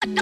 Coucou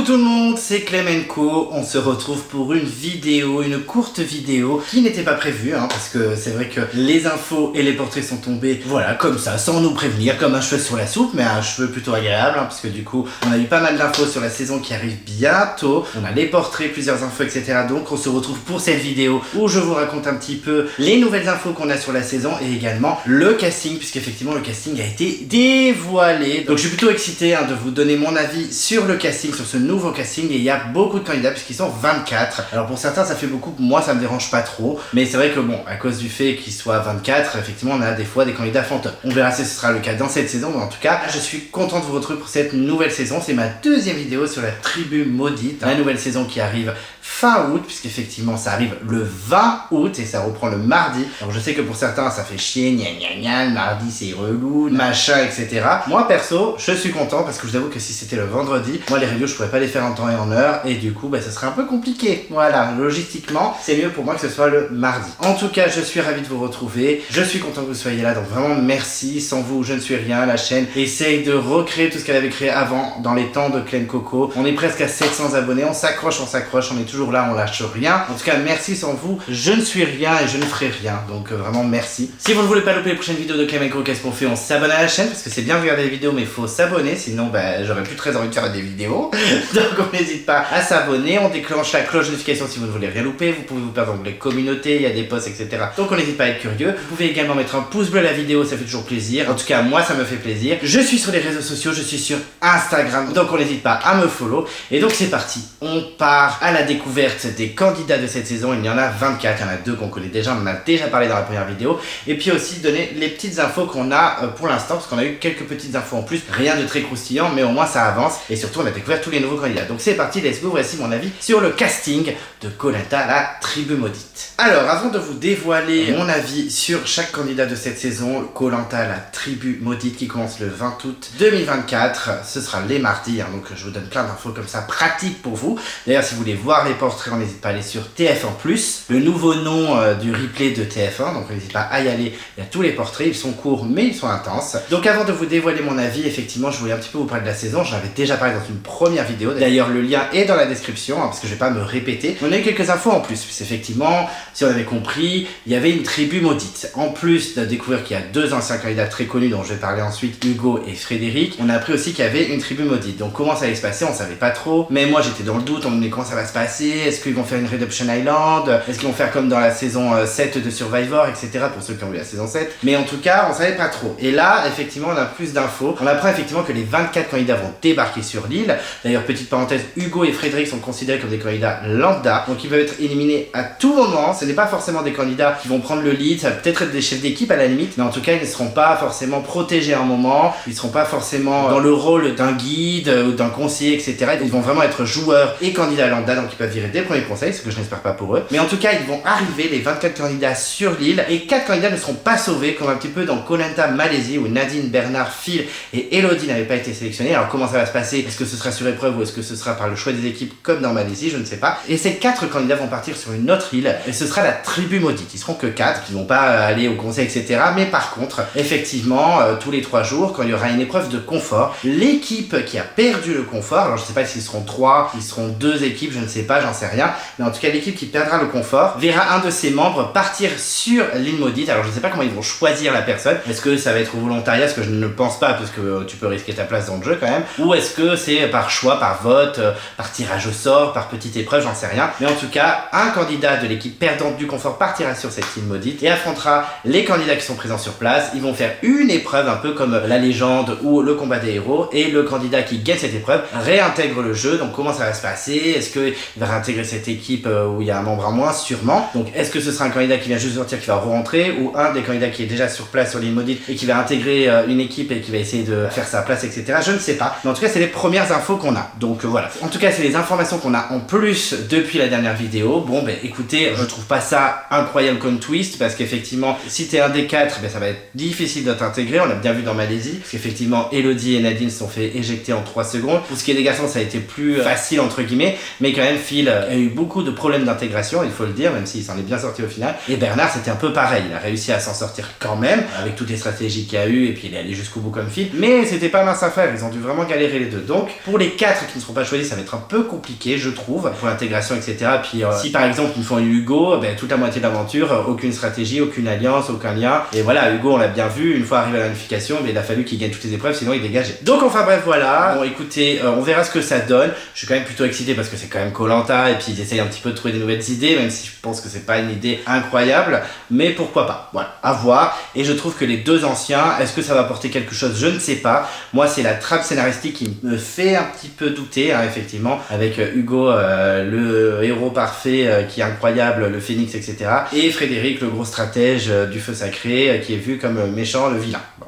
tout le monde, c'est Clemenco. On se retrouve pour une vidéo, une courte vidéo qui n'était pas prévue, parce que c'est vrai que les infos et les portraits sont tombés, voilà, comme ça, sans nous prévenir, comme un cheveu sur la soupe, mais un cheveu plutôt agréable, parce que du coup, on a eu pas mal d'infos sur la saison qui arrive bientôt. On a les portraits, plusieurs infos, etc. Donc on se retrouve pour cette vidéo où je vous raconte un petit peu les nouvelles infos qu'on a sur la saison et également le casting, puisqu'effectivement le casting a été dévoilé. Donc je suis plutôt excité de vous donner mon avis sur le casting, sur ce nouveau casting, et il y a beaucoup de candidats puisqu'ils sont 24. Alors pour certains ça fait beaucoup, moi ça me dérange pas trop, mais c'est vrai que bon, à cause du fait qu'ils soient 24, effectivement on a des fois des candidats fantômes. On verra si ce sera le cas dans cette saison, mais en tout cas je suis content de vous retrouver pour cette nouvelle saison. C'est ma deuxième vidéo sur la tribu maudite, la nouvelle saison qui arrive fin août, puisqu'effectivement ça arrive le 20 août et ça reprend le mardi. Alors je sais que pour certains ça fait chier, gna gna gna, le mardi c'est relou, machin, etc. Moi perso, je suis content parce que je vous avoue que si c'était le vendredi, moi les reviews je pourrais pas les faire en temps et en heure, et du coup ça serait un peu compliqué. Voilà, logistiquement c'est mieux pour moi que ce soit le mardi. En tout cas je suis ravi de vous retrouver, je suis content que vous soyez là, donc vraiment merci. Sans vous je ne suis rien. La chaîne essaye de recréer tout ce qu'elle avait créé avant dans les temps de Clemenco. On est presque à 700 abonnés, on s'accroche, on est toujours là, on lâche rien. En tout cas merci, sans vous je ne suis rien et je ne ferai rien, donc vraiment merci. Si vous ne voulez pas louper les prochaines vidéos de Clemenco, qu'est-ce qu'on fait? On s'abonne à la chaîne, parce que c'est bien de regarder les vidéos mais il faut s'abonner, sinon j'aurais plus très envie de faire des vidéos. Donc on n'hésite pas à s'abonner, on déclenche la cloche de notification si vous ne voulez rien louper. Vous pouvez vous perdre dans les communautés, il y a des posts, etc. Donc on n'hésite pas à être curieux. Vous pouvez également mettre un pouce bleu à la vidéo, ça fait toujours plaisir. En tout cas moi ça me fait plaisir. Je suis sur les réseaux sociaux, je suis sur Instagram, donc on n'hésite pas à me follow. Et donc c'est parti, on part à la découverte des candidats de cette saison. Il y en a 24, il y en a deux qu'on connaît déjà, on en a déjà parlé dans la première vidéo. Et puis aussi donner les petites infos qu'on a pour l'instant, parce qu'on a eu quelques petites infos en plus, rien de très croustillant, mais au moins ça avance. Et surtout on a découvert tous les nouveaux candidats. Donc c'est parti, let's go, voici mon avis sur le casting de Koh-Lanta, la tribu maudite. Alors avant de vous dévoiler mon avis sur chaque candidat de cette saison, Koh-Lanta, la tribu maudite, qui commence le 20 août 2024, ce sera les mardis, donc je vous donne plein d'infos comme ça, pratiques pour vous. D'ailleurs si vous voulez voir les portraits, on n'hésite pas à aller sur TF1+, le nouveau nom du replay de TF1, donc n'hésitez pas à y aller, il y a tous les portraits, ils sont courts mais ils sont intenses. Donc avant de vous dévoiler mon avis, effectivement je voulais un petit peu vous parler de la saison, j'en avais déjà parlé dans une première vidéo, d'ailleurs le lien est dans la description, parce que je vais pas me répéter. On a eu quelques infos en plus, puisqu'effectivement, si on avait compris, il y avait une tribu maudite. En plus de découvrir qu'il y a deux anciens candidats très connus dont je vais parler ensuite, Hugo et Frédéric, on a appris aussi qu'il y avait une tribu maudite. Donc comment ça allait se passer, on savait pas trop, mais moi j'étais dans le doute, on me disait comment ça va se passer, est-ce qu'ils vont faire une Redemption Island, est-ce qu'ils vont faire comme dans la saison 7 de Survivor, etc. pour ceux qui ont vu la saison 7, mais en tout cas on savait pas trop. Et là effectivement on a plus d'infos, on apprend effectivement que les 24 candidats vont débarquer sur l'île. D'ailleurs petite parenthèse, Hugo et Frédéric sont considérés comme des candidats lambda, donc ils peuvent être éliminés à tout moment. Ce n'est pas forcément des candidats qui vont prendre le lead, ça va peut-être être des chefs d'équipe à la limite, mais en tout cas ils ne seront pas forcément protégés à un moment, ils ne seront pas forcément dans le rôle d'un guide ou d'un conseiller, etc. Ils vont vraiment être joueurs et candidats lambda, donc ils peuvent virer dès le premier conseil, ce que je n'espère pas pour eux. Mais en tout cas ils vont arriver, les 24 candidats sur l'île, et 4 candidats ne seront pas sauvés, comme un petit peu dans Koh-Lanta Malaisie où Nadine, Bernard, Phil et Elodie n'avaient pas été sélectionnés. Alors comment ça va se passer? Est-ce que ce sera sur épreuve ou est-ce que ce sera par le choix des équipes comme dans Malaisie? Je ne sais pas. Et ces 4 candidats vont partir sur une autre île et ce sera la tribu maudite. Ils seront que 4, ils vont pas aller au conseil, etc. Mais par contre, effectivement, tous les 3 jours, quand il y aura une épreuve de confort, l'équipe qui a perdu le confort, alors je sais pas s'ils seront 3, ils seront 2 équipes, je ne sais pas, j'en sais rien, mais en tout cas l'équipe qui perdra le confort verra un de ses membres partir sur l'île maudite. Alors je ne sais pas comment ils vont choisir la personne, est-ce que ça va être au volontariat, ce que je ne pense pas parce que tu peux risquer ta place dans le jeu quand même, ou est-ce que c'est par choix, par vote, par tirage au sort, par petite épreuve, j'en sais rien. Mais en tout cas, un candidat de l'équipe perdante du confort partira sur cette île maudite et affrontera les candidats qui sont présents sur place. Ils vont faire une épreuve un peu comme la légende ou le combat des héros, et le candidat qui gagne cette épreuve réintègre le jeu. Donc comment ça va se passer? Est-ce qu'il va va réintégrer cette équipe où il y a un membre en moins, sûrement. Donc est-ce que ce sera un candidat qui vient juste sortir, qui va re-rentrer, ou un des candidats qui est déjà sur place sur l'île maudite et qui va intégrer une équipe et qui va essayer de faire sa place, etc. Je ne sais pas. Mais en tout cas, c'est les premières infos qu'on a. Donc voilà. En tout cas, c'est les informations qu'on a en plus depuis la dernière vidéo. Bon, ben écoutez, je trouve pas ça incroyable comme twist parce qu'effectivement, si t'es un des 4, ben ça va être difficile de t'intégrer. On l'a bien vu dans Malaisie, parce qu'effectivement, Elodie et Nadine se sont fait éjecter en 3 secondes. Pour ce qui est des garçons, ça a été plus facile entre guillemets, mais quand même, Phil a eu beaucoup de problèmes d'intégration, il faut le dire, même s'il s'en est bien sorti au final. Et Bernard, c'était un peu pareil. Il a réussi à s'en sortir quand même, avec toutes les stratégies qu'il y a eu, et puis il est allé jusqu'au bout comme Phil. Mais c'était pas mince à faire, ils ont dû vraiment galérer les deux. Donc, pour les 4 qui ne seront pas choisis, ça va être un peu compliqué, je trouve, pour l'intégration, etc. Puis si par exemple, ils font Hugo, ben, toute la moitié de l'aventure, aucune stratégie, aucune alliance, aucun lien. Et voilà, Hugo, on l'a bien vu, une fois arrivé à l'unification, mais il a fallu qu'il gagne toutes les épreuves, sinon il dégageait. Donc enfin bref, voilà. Bon, écoutez, on verra ce que ça donne. Je suis quand même plutôt excité parce que c'est quand même Koh-Lanta, et puis ils essayent un petit peu de trouver des nouvelles idées, même si je pense que c'est pas une idée incroyable, mais pourquoi pas. Voilà, à voir. Et je trouve que les 2 anciens, est-ce que ça va apporter quelque chose? Je ne sais pas. Moi, c'est la trappe scénaristique qui me fait un petit peu douter, hein, effectivement, avec Hugo, le héros parfait qui est incroyable, le phénix, etc. Et Frédéric, le gros stratège du feu sacré, qui est vu comme méchant, le vilain. Bon.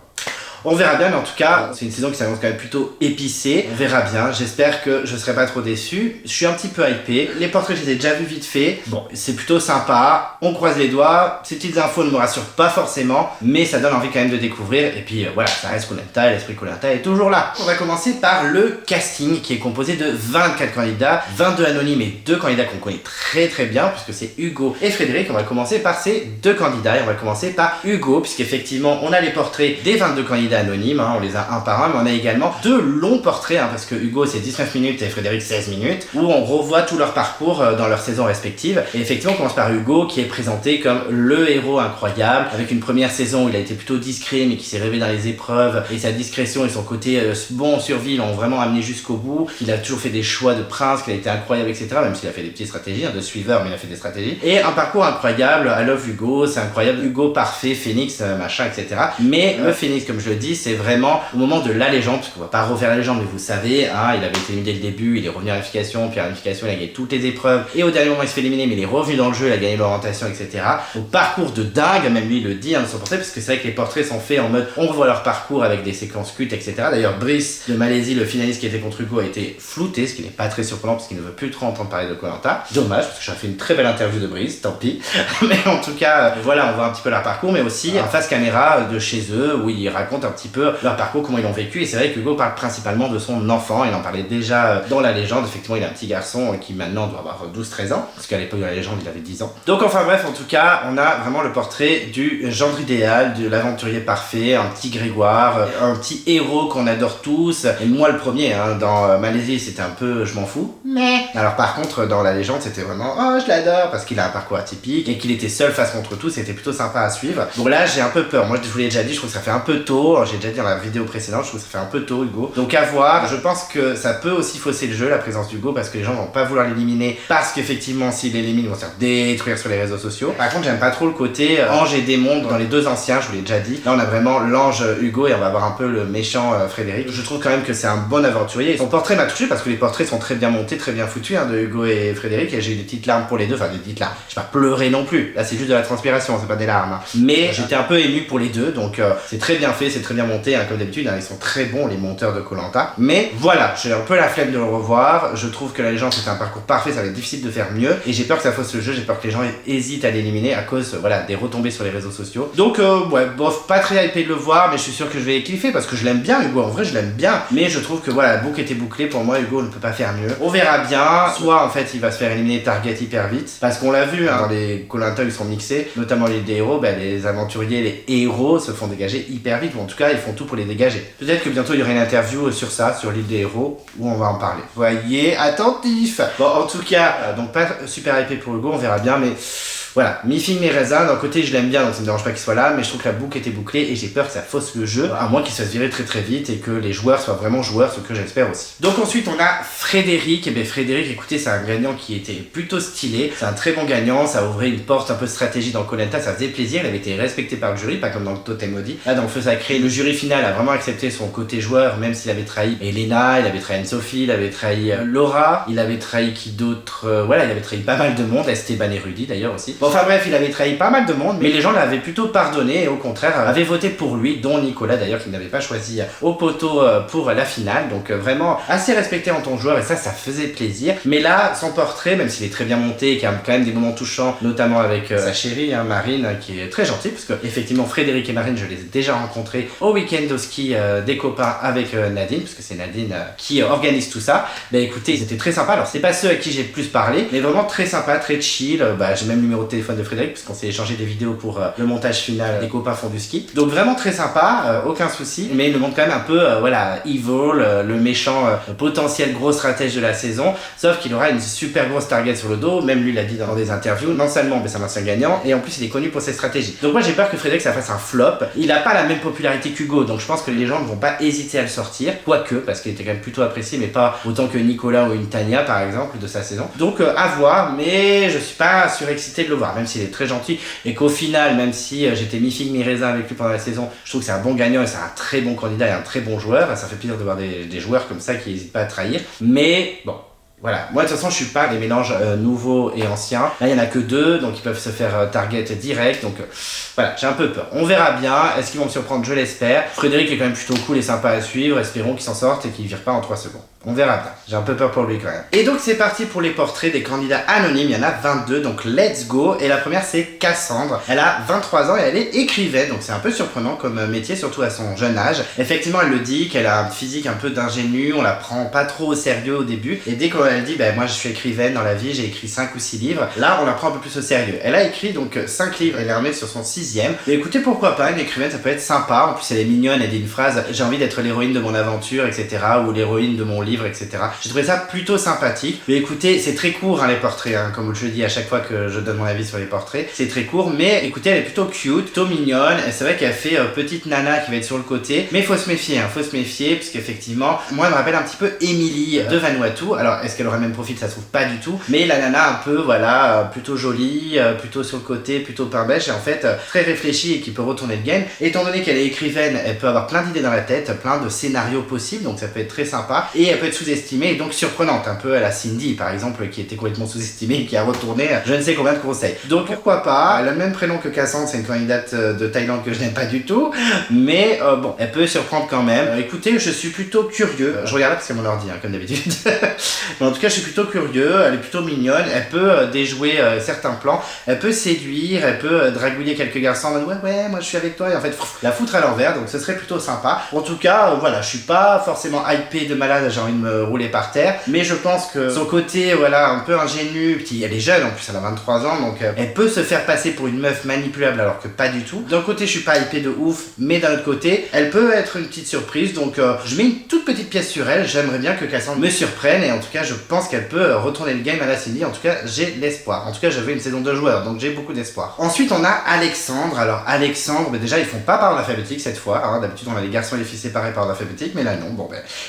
On verra bien, mais en tout cas, c'est une saison qui s'annonce quand même plutôt épicée. On verra bien. J'espère que je serai pas trop déçu. Je suis un petit peu hypé. Les portraits, je les ai déjà vus vite fait. Bon, c'est plutôt sympa. On croise les doigts. Ces petites infos ne me rassurent pas forcément, mais ça donne envie quand même de découvrir. Et puis voilà, ça reste Koh-Lanta, l'esprit Koh-Lanta est toujours là. On va commencer par le casting qui est composé de 24 candidats, 22 anonymes et 2 candidats qu'on connaît très bien, puisque c'est Hugo et Frédéric. On va commencer par ces 2 candidats et on va commencer par Hugo, puisqu'effectivement, on a les portraits des 22 candidats anonymes, hein, on les a un par un, mais on a également 2 longs portraits, hein, parce que Hugo c'est 19 minutes et Frédéric 16 minutes, où on revoit tout leur parcours dans leurs saisons respectives. Et effectivement, on commence par Hugo qui est présenté comme le héros incroyable, avec une première saison où il a été plutôt discret, mais qui s'est révélé dans les épreuves, et sa discrétion et son côté bon survie l'ont vraiment amené jusqu'au bout, qu'il a toujours fait des choix de prince, qu'il a été incroyable, etc. Même s'il a fait des petites stratégies, hein, de suiveur, mais il a fait des stratégies. Et un parcours incroyable, I love Hugo, c'est incroyable, Hugo parfait, Phoenix, machin, etc. Mais le Phoenix, comme je le dis, c'est vraiment au moment de la légende, parce qu'on va pas refaire la légende, mais vous savez, hein, il avait été élu dès le début, il est revenu à l'unification, puis à l'unification il a gagné toutes les épreuves, et au dernier moment il se fait éliminer, mais il est revenu dans le jeu, il a gagné l'orientation, etc. Au parcours de dingue, même lui il le dit, hein, de son portrait, parce que c'est vrai que les portraits sont faits en mode, on revoit leur parcours avec des séquences cultes, etc. D'ailleurs, Brice de Malaisie, le finaliste qui était contre Hugo, a été flouté, ce qui n'est pas très surprenant, parce qu'il ne veut plus trop entendre parler de Koh-Lanta. Dommage, parce que j'ai fait une très belle interview de Brice, tant pis. Mais en tout cas, voilà, on voit un petit peu leur parcours, mais aussi en face caméra de chez eux, où ils racontent un petit peu leur parcours, comment ils l'ont vécu. Et c'est vrai que Hugo parle principalement de son enfant, il en parlait déjà dans la légende. Effectivement, il a un petit garçon qui maintenant doit avoir 12-13 ans, parce qu'à l'époque de la légende, il avait 10 ans. Donc enfin bref, en tout cas, on a vraiment le portrait du gendre idéal, de l'aventurier parfait, un petit Grégoire, un petit héros qu'on adore tous. Et moi le premier, hein, dans Malaisie, c'était un peu je m'en fous. Mais alors par contre, dans la légende, c'était vraiment oh je l'adore, parce qu'il a un parcours atypique et qu'il était seul face contre tous, c'était plutôt sympa à suivre. Bon là, j'ai un peu peur. Moi, je vous l'ai déjà dit, je trouve que ça fait un peu tôt. J'ai déjà dit dans la vidéo précédente, je trouve que ça fait un peu tôt, Hugo. Donc à voir. Je pense que ça peut aussi fausser le jeu, la présence d'Hugo, parce que les gens vont pas vouloir l'éliminer, parce qu'effectivement, s'ils l'éliminent, ils vont se faire détruire sur les réseaux sociaux. Par contre, j'aime pas trop le côté ange et démon dans les 2 anciens, je vous l'ai déjà dit. Là, on a vraiment l'ange Hugo et on va avoir un peu le méchant Frédéric. Je trouve quand même que c'est un bon aventurier. Son portrait m'a touché parce que les portraits sont très bien montés, très bien foutus, hein, de Hugo et Frédéric, et j'ai eu des petites larmes pour les deux, enfin des petites larmes. J'ai pas pleuré non plus. Là, c'est juste de la transpiration, c'est pas des larmes. Hein. Mais j'étais un peu ému pour les deux, donc c'est très bien fait, c'est très bien monté, hein, comme d'habitude, hein, ils sont très bons les monteurs de Koh-Lanta. Mais voilà, j'ai un peu la flemme de le revoir. Je trouve que la légende c'est un parcours parfait, ça va être difficile de faire mieux, et j'ai peur que ça fausse le jeu, j'ai peur que les gens hésitent à l'éliminer à cause voilà des retombées sur les réseaux sociaux. Donc ouais, bof, pas très hypé de le voir, mais je suis sûr que je vais kiffer parce que je l'aime bien Hugo, en vrai je l'aime bien, mais je trouve que voilà, la boucle était bouclée, pour moi Hugo ne peut pas faire mieux. On verra bien, soit en fait il va se faire éliminer target hyper vite, parce qu'on l'a vu, hein, dans les Koh-Lanta ils sont mixés, notamment les des héros, ben, les aventuriers, les héros se font dégager hyper vite, ou en tout cas ils font tout pour les dégager. Peut-être que bientôt il y aura une interview sur ça, sur l'île des héros, où on va en parler. Voyez, attentif. Bon, en tout cas, donc pas super hypé pour Hugo, on verra bien, mais Voilà, mi-figue mi-raisin, d'un côté je l'aime bien donc ça me dérange pas qu'il soit là, mais je trouve que la boucle était bouclée et j'ai peur que ça fausse le jeu, à moins qu'il se fasse virer très très vite et que les joueurs soient vraiment joueurs, ce que j'espère aussi. Donc ensuite on a Frédéric, et bien Frédéric, écoutez, c'est un gagnant qui était plutôt stylé, c'est un très bon gagnant, ça ouvrait une porte un peu stratégie dans Koh Lanta, ça faisait plaisir, il avait été respecté par le jury, pas comme dans le Totem Maudit. Là dans le Feu Sacré, le jury final a vraiment accepté son côté joueur, même s'il avait trahi Elena, il avait trahi Anne-Sophie, il avait trahi Laura, il avait trahi qui d'autre, voilà, il avait trahi pas mal de monde, Esteban et Rudy d'ailleurs aussi. Bon, enfin bref, il avait trahi pas mal de monde, mais les gens l'avaient plutôt pardonné et au contraire avaient voté pour lui, dont Nicolas d'ailleurs qui n'avait pas choisi au poteau pour la finale, donc vraiment assez respecté en tant que joueur et ça faisait plaisir. Mais là, son portrait, même s'il est très bien monté et qu'il y a quand même des moments touchants, notamment avec sa chérie, Marine, qui est très gentille, parce que effectivement Frédéric et Marine, je les ai déjà rencontrés au week-end au ski des copains avec Nadine, parce que c'est Nadine qui organise tout ça. Bah écoutez, ils étaient très sympas, alors c'est pas ceux à qui j'ai le plus parlé, mais vraiment très sympa, très chill. J'ai même le numéro de téléphone de Frédéric, parce qu'on s'est échangé des vidéos pour le montage final des copains font du ski. Donc vraiment très sympa, aucun souci, mais il nous montre quand même un peu, voilà, evil, le méchant potentiel gros stratège de la saison, sauf qu'il aura une super grosse target sur le dos, même lui l'a dit dans des interviews, non seulement c'est un ancien gagnant, et en plus il est connu pour ses stratégies. Donc moi j'ai peur que Frédéric ça fasse un flop, il a pas la même popularité qu'Hugo, donc je pense que les gens ne vont pas hésiter à le sortir, quoique, parce qu'il était quand même plutôt apprécié, mais pas autant que Nicolas ou une Tania par exemple de sa saison. Donc à voir, mais je suis pas surexcité de le voir, même s'il est très gentil, et qu'au final, même si j'étais mi-figue mi-raisin avec lui pendant la saison, je trouve que c'est un bon gagnant et c'est un très bon candidat et un très bon joueur, ça fait plaisir de voir des joueurs comme ça qui n'hésitent pas à trahir, mais bon. Voilà, moi de toute façon je suis pas les mélanges nouveaux et anciens. Là il y en a que deux, donc ils peuvent se faire target direct, donc voilà, j'ai un peu peur. On verra bien, est-ce qu'ils vont me surprendre? Je l'espère. Frédéric est quand même plutôt cool et sympa à suivre, espérons qu'il s'en sorte et qu'il vire pas en 3 secondes. On verra bien, j'ai un peu peur pour lui quand même. Et donc c'est parti pour les portraits des candidats anonymes, il y en a 22, donc let's go. Et la première c'est Cassandre, elle a 23 ans et elle est écrivaine, donc c'est un peu surprenant comme métier, surtout à son jeune âge. Effectivement elle le dit, qu'elle a un physique un peu d'ingénue, on la prend pas trop au sérieux au début, et dès qu'elle dit moi je suis écrivaine dans la vie, j'ai écrit 5 ou 6 livres, là on la prend un peu plus au sérieux. Elle a écrit donc 5 livres, elle est remet sur son 6e, et écoutez pourquoi pas, une écrivaine ça peut être sympa, en plus elle est mignonne, elle dit une phrase, j'ai envie d'être l'héroïne de mon aventure, etc., ou l'héroïne de mon livre, etc. J'ai trouvé ça plutôt sympathique. Mais écoutez, c'est très court les portraits, comme je le dis à chaque fois que je donne mon avis sur les portraits. C'est très court, mais écoutez, elle est plutôt cute, plutôt mignonne. Et c'est vrai qu'elle fait petite nana qui va être sur le côté. Mais faut se méfier, faut se méfier, parce qu'effectivement, moi elle me rappelle un petit peu Émilie de Vanuatu. Alors, est-ce qu'elle aurait le même profil? Ça se trouve pas du tout. Mais la nana un peu, voilà, plutôt jolie, plutôt sur le côté, plutôt pain beige, et en fait, très réfléchie et qui peut retourner le game. Étant donné qu'elle est écrivaine, elle peut avoir plein d'idées dans la tête, plein de scénarios possibles, donc ça peut être très sympa. Et elle peut être sous-estimée et donc surprenante, un peu à la Cindy par exemple, qui était complètement sous-estimée et qui a retourné je ne sais combien de conseils. Donc pourquoi pas, elle a le même prénom que Cassandre, c'est une candidate de Thaïlande que je n'aime pas du tout, mais bon, elle peut surprendre quand même. Écoutez, je suis plutôt curieux, je regarde là parce que c'est mon ordi, comme d'habitude, mais en tout cas je suis plutôt curieux, elle est plutôt mignonne, elle peut déjouer certains plans, elle peut séduire, elle peut dragouiller quelques garçons en mode ouais, moi je suis avec toi, et en fait la foutre à l'envers, donc ce serait plutôt sympa. En tout cas, voilà, je suis pas forcément hypé de malade, j'ai envie de me rouler par terre, mais je pense que son côté, voilà, un peu ingénu, elle est jeune en plus, elle a 23 ans, donc elle peut se faire passer pour une meuf manipulable alors que pas du tout. D'un côté je suis pas hypé de ouf, mais d'un autre côté elle peut être une petite surprise, donc je mets une toute petite pièce sur elle. J'aimerais bien que Cassandre me surprenne, et en tout cas je pense qu'elle peut retourner le game à la Cindy. En tout cas j'ai l'espoir, en tout cas j'avais une saison de joueurs, donc j'ai beaucoup d'espoir. Ensuite on a Alexandre. Alors Alexandre, déjà ils font pas par ordre alphabétique cette fois, d'habitude on a les garçons et les filles séparés par ordre alphabétique, mais là non,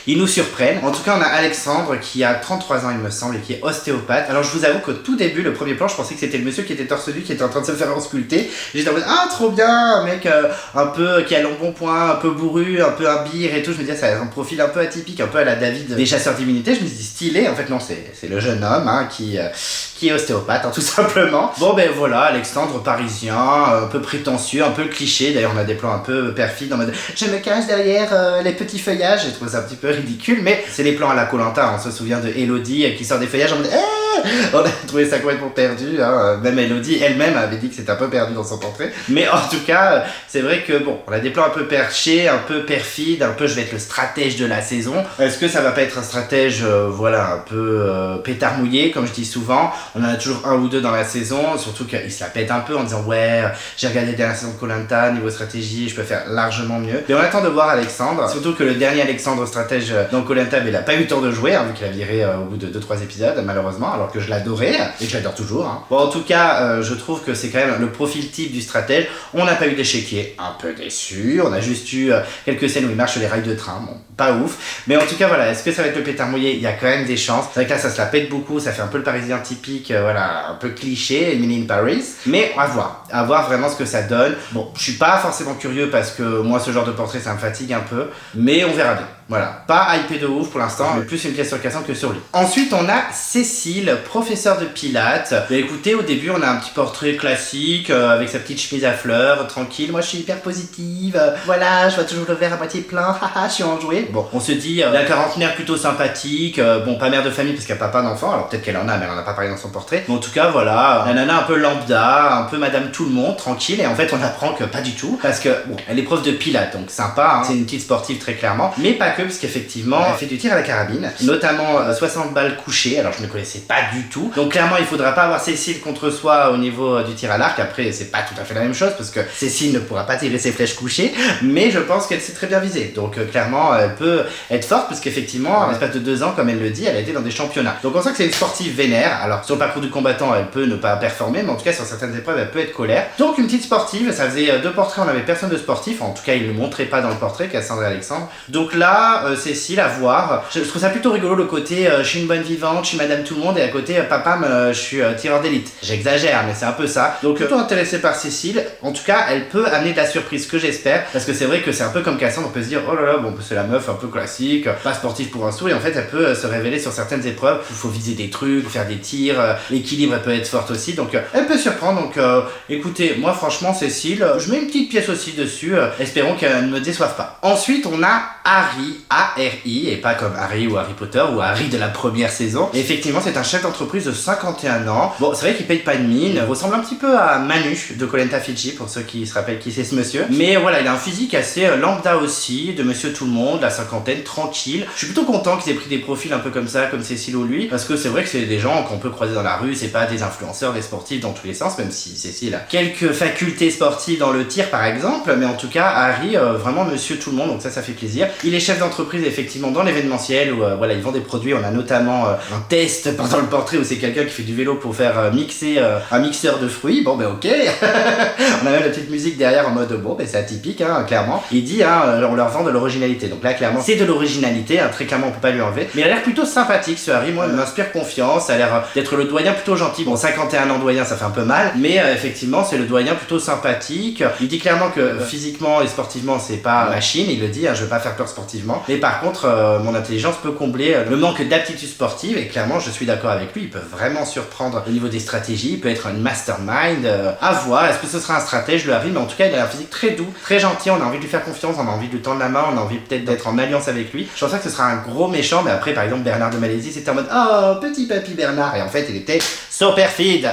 ils nous surprennent. En tout cas on a Alexandre qui a 33 ans il me semble et qui est ostéopathe. Alors je vous avoue qu'au tout début, le premier plan, je pensais que c'était le monsieur qui était torse nu, qui était en train de se faire ausculter. J'étais en mode trop bien, un mec un peu qui a l'embonpoint, un peu bourru, un peu imbire et tout. Je me disais ça a un profil un peu atypique, un peu à la David des chasseurs d'immunité. Je me suis dit stylé, en fait non, c'est le jeune homme qui est ostéopathe, tout simplement. Bon voilà, Alexandre parisien, un peu prétentieux, un peu cliché. D'ailleurs on a des plans un peu perfides en mode je me cache derrière les petits feuillages. J'ai trouvé ça un petit peu ridicule, mais c'est les plans à la Koh Lanta. On se souvient de Elodie qui sort des feuillages en mode on a trouvé ça complètement perdu, même Elodie elle-même avait dit que c'était un peu perdu dans son portrait, mais en tout cas c'est vrai que on a des plans un peu perchés, un peu perfides, un peu je vais être le stratège de la saison. Est-ce que ça va pas être un stratège voilà, un peu pétard mouillé comme je dis souvent? On en a toujours un ou deux dans la saison, surtout qu'il se la pète un peu en disant ouais, j'ai regardé la dernière saison de Koh Lanta, niveau stratégie je peux faire largement mieux, mais on attend de voir Alexandre, surtout que le dernier Alexandre stratège dans Koh Lanta, il a pas eu le temps de jouer, vu qu'il a viré au bout de 2-3 épisodes malheureusement, alors alors que je l'adorais, et que je l'adore toujours. Hein. Bon, en tout cas, je trouve que c'est quand même le profil type du stratège. On n'a pas eu d'échiquier, un peu déçu. On a juste eu quelques scènes où il marche sur les rails de train, bon, pas ouf. Mais en tout cas, voilà, est-ce que ça va être le pétard mouillé? Il y a quand même des chances. C'est vrai que là, ça se la pète beaucoup, ça fait un peu le parisien typique, voilà, un peu cliché, Emily in Paris. Mais à voir vraiment ce que ça donne. Bon, je suis pas forcément curieux parce que moi, ce genre de portrait, ça me fatigue un peu, mais on verra bien. Voilà, pas hypé de ouf pour l'instant, mais plus une pièce sur Cassandre que sur lui. Ensuite, on a Cécile, professeure de pilates. Bah, écoutez, au début, on a un petit portrait classique, avec sa petite chemise à fleurs, tranquille. Moi, je suis hyper positive. Voilà, je vois toujours le verre à moitié plein. Haha, je suis enjouée. Bon, on se dit, la quarantenaire plutôt sympathique. Bon, pas mère de famille parce qu'elle n'a pas d'enfant. Alors peut-être qu'elle en a, mais elle en a pas parlé dans son portrait. Mais en tout cas, voilà, la nana un peu lambda, un peu madame tout le monde, tranquille. Et en fait, on apprend que pas du tout. Parce que, bon, elle est prof de pilates, donc sympa. Hein. C'est une petite sportive très clairement. Mais pas que, parce qu'effectivement, elle fait du tir à la carabine. Notamment 60 balles couchées. Alors je ne connaissais pas du tout. Donc clairement, il faudra pas avoir Cécile contre soi au niveau du tir à l'arc. Après, c'est pas tout à fait la même chose parce que Cécile ne pourra pas tirer ses flèches couchées. Mais je pense qu'elle sait très bien viser. Donc clairement, elle peut être forte parce qu'effectivement, en l'espace de 2 ans, comme elle le dit, elle a été dans des championnats. Donc on sent que c'est une sportive vénère. Alors sur le parcours du combattant, elle peut ne pas performer, mais en tout cas sur certaines épreuves, elle peut être colère. Donc une petite sportive. Ça faisait 2 portraits, on n'avait personne de sportif. En tout cas, il ne le montrait pas dans le portrait, Cassandre et Alexandre. Donc là, Cécile, à voir. Je trouve ça plutôt rigolo le côté je suis une bonne vivante, je suis madame tout le monde, et à côté papa, je suis tireur d'élite. J'exagère, mais c'est un peu ça. Donc plutôt intéressé par Cécile. En tout cas, elle peut amener de la surprise, que j'espère, parce que c'est vrai que c'est un peu comme Cassandre, on peut se dire oh là là, bon, c'est la meuf un peu classique, pas sportive pour un sou, et en fait, elle peut se révéler sur certaines épreuves. Il faut viser des trucs, faire des tirs, l'équilibre, elle peut être forte aussi, donc elle peut surprendre. Donc écoutez, moi franchement, Cécile, je mets une petite pièce aussi dessus, espérons qu'elle ne me déçoive pas. Ensuite, on a Harry, A-R-I, et pas comme Harry ou Harry Potter ou Harry de la première saison. Et effectivement, c'est un chef d'entreprise de 51 ans. Bon, c'est vrai qu'il paye pas de mine, il ressemble un petit peu à Manu de Koh Lanta Fiji, pour ceux qui se rappellent qui c'est ce monsieur. Mais voilà, il a un physique assez lambda aussi, de monsieur tout le monde, la cinquantaine, tranquille. Je suis plutôt content qu'ils aient pris des profils un peu comme ça, comme Cécile ou lui, parce que c'est vrai que c'est des gens qu'on peut croiser dans la rue, c'est pas des influenceurs, des sportifs dans tous les sens, même si Cécile a quelques facultés sportives dans le tir par exemple, mais en tout cas, Harry, vraiment monsieur tout le monde, donc ça fait plaisir. Il est chef d'entreprise effectivement dans l'événementiel où voilà, il vend des produits. On a notamment un test pendant le portrait où c'est quelqu'un qui fait du vélo pour faire mixer un mixeur de fruits. Bon ben ok. On a même la petite musique derrière en mode bon ben c'est atypique hein, clairement. Il dit hein, on leur vend de l'originalité. Donc là clairement c'est de l'originalité, hein, très clairement on peut pas lui enlever. Mais il a l'air plutôt sympathique ce Harry, moi il m'inspire confiance, ça a l'air d'être le doyen plutôt gentil. Bon 51 ans doyen ça fait un peu mal, mais effectivement c'est le doyen plutôt sympathique. Il dit clairement que physiquement et sportivement c'est pas machine, il le dit, hein, je vais pas faire peur sportivement. Mais par contre mon intelligence peut combler le manque d'aptitude sportive et clairement je suis d'accord avec lui, il peut vraiment surprendre au niveau des stratégies, il peut être un mastermind, à voir, est-ce que ce sera un stratège le Harry, mais en tout cas il a un physique très doux, très gentil, on a envie de lui faire confiance, on a envie de lui tendre la main, on a envie peut-être d'être en alliance avec lui. Je pense pas que ce sera un gros méchant, mais après par exemple Bernard de Malaisie c'était en mode oh petit papy Bernard, et en fait il était so perfide.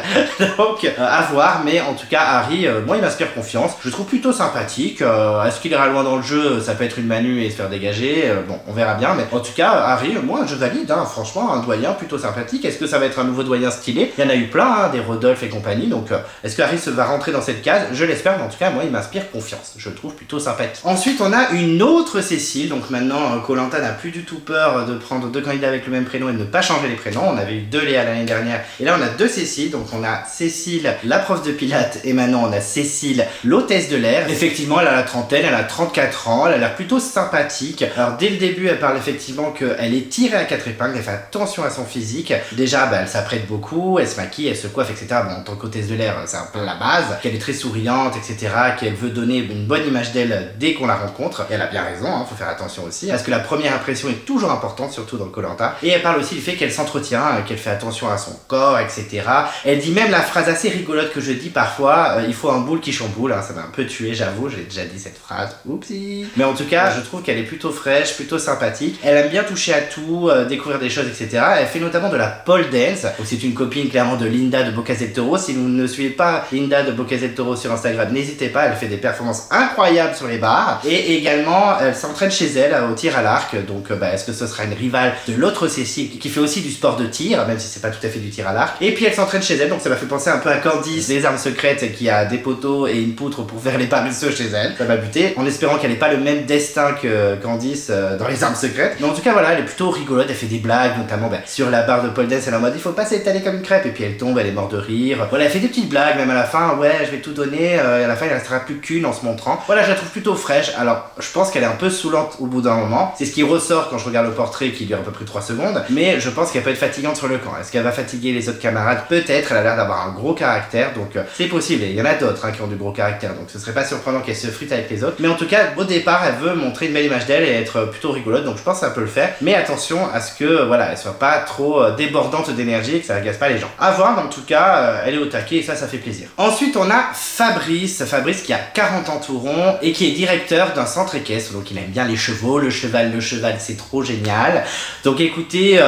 Donc à voir, mais en tout cas Harry, moi il m'inspire confiance, je le trouve plutôt sympathique. Est-ce qu'il ira loin dans le jeu, ça peut être une Manu et se faire dégager, bon on verra bien, mais en tout cas Harry, moi je valide, hein, franchement un doyen plutôt sympathique. Est-ce que ça va être un nouveau doyen stylé? Il y en a eu plein, hein, des Rodolphe et compagnie, donc est-ce que Harry va rentrer dans cette case? Je l'espère, mais en tout cas moi il m'inspire confiance, je le trouve plutôt sympathique. Ensuite on a une autre Cécile, donc maintenant Koh Lanta n'a plus du tout peur de prendre 2 candidats avec le même prénom et de ne pas changer les prénoms. On avait eu 2 Léa l'année dernière et là on a 2 Cécile, donc on a Cécile la prof de pilates et maintenant on a Cécile l'hôtesse de l'air. Effectivement elle a la trentaine, elle a 34 ans, elle a l'air plutôt sympathique. Alors dès le début elle parle effectivement qu'elle est tirée à 4 épingles, elle fait attention à son physique. Déjà elle s'apprête beaucoup, elle se maquille, elle se coiffe, etc. Bon, en tant qu'hôtesse de l'air c'est un peu la base, qu'elle est très souriante, etc. Qu'elle veut donner une bonne image d'elle dès qu'on la rencontre. Et elle a bien raison, hein, faut faire attention aussi, parce que la première impression est toujours importante, surtout dans le Koh Lanta. Et elle parle aussi du fait qu'elle s'entretient, qu'elle fait attention à son corps, etc. Elle dit même la phrase assez rigolote que je dis parfois, il faut un boule qui chamboule, hein, ça m'a un peu tué, j'avoue, j'ai déjà dit cette phrase, oupsie. Mais en tout cas, je trouve qu'elle est plutôt fraîche, plutôt sympathique. Elle aime bien toucher à tout, découvrir des choses, etc. Elle fait notamment de la pole dance. C'est une copine clairement de Linda de Bocas del Toro. Si vous ne suivez pas Linda de Bocas del Toro sur Instagram, n'hésitez pas, elle fait des performances incroyables sur les barres. Et également, elle s'entraîne chez elle au tir à l'arc. Donc, est-ce que ce sera une rivale de l'autre Cécile qui fait aussi du sport de tir, même si c'est pas tout à fait du tir à l'arc. Et puis elle s'entraîne chez elle, donc ça m'a fait penser un peu à Candice, des armes secrètes, qui a des poteaux et une poutre pour faire les paresseux chez elle. Ça m'a buté, en espérant qu'elle ait pas le même destin que Candice dans les armes secrètes. Mais en tout cas voilà, elle est plutôt rigolote, elle fait des blagues, notamment sur la barre de pole dance, elle est en mode il faut pas s'étaler comme une crêpe, et puis elle tombe, elle est morte de rire. Voilà, elle fait des petites blagues, même à la fin, ouais je vais tout donner, et à la fin il restera plus qu'une en se montrant. Voilà, je la trouve plutôt fraîche. Alors je pense qu'elle est un peu saoulante au bout d'un moment, c'est ce qui ressort quand je regarde le portrait qui dure à peu près 3 secondes, mais je pense qu'elle peut être fatigante sur le camp. Est-ce qu'elle va fatiguer les autres camarades? Peut-être, elle a l'air d'avoir un gros caractère, donc c'est possible, et il y en a d'autres qui ont du gros caractère, donc ce serait pas surprenant qu'elle se frite avec les autres, mais en tout cas au départ elle veut montrer une belle image d'elle et être plutôt rigolote, donc je pense que ça peut le faire, mais attention à ce que voilà, elle soit pas trop débordante d'énergie et que ça agace pas les gens. À voir, en tout cas elle est au taquet et ça fait plaisir. Ensuite on a Fabrice qui a 40 ans tout rond et qui est directeur d'un centre équestre, donc il aime bien les chevaux, le cheval c'est trop génial. Donc écoutez,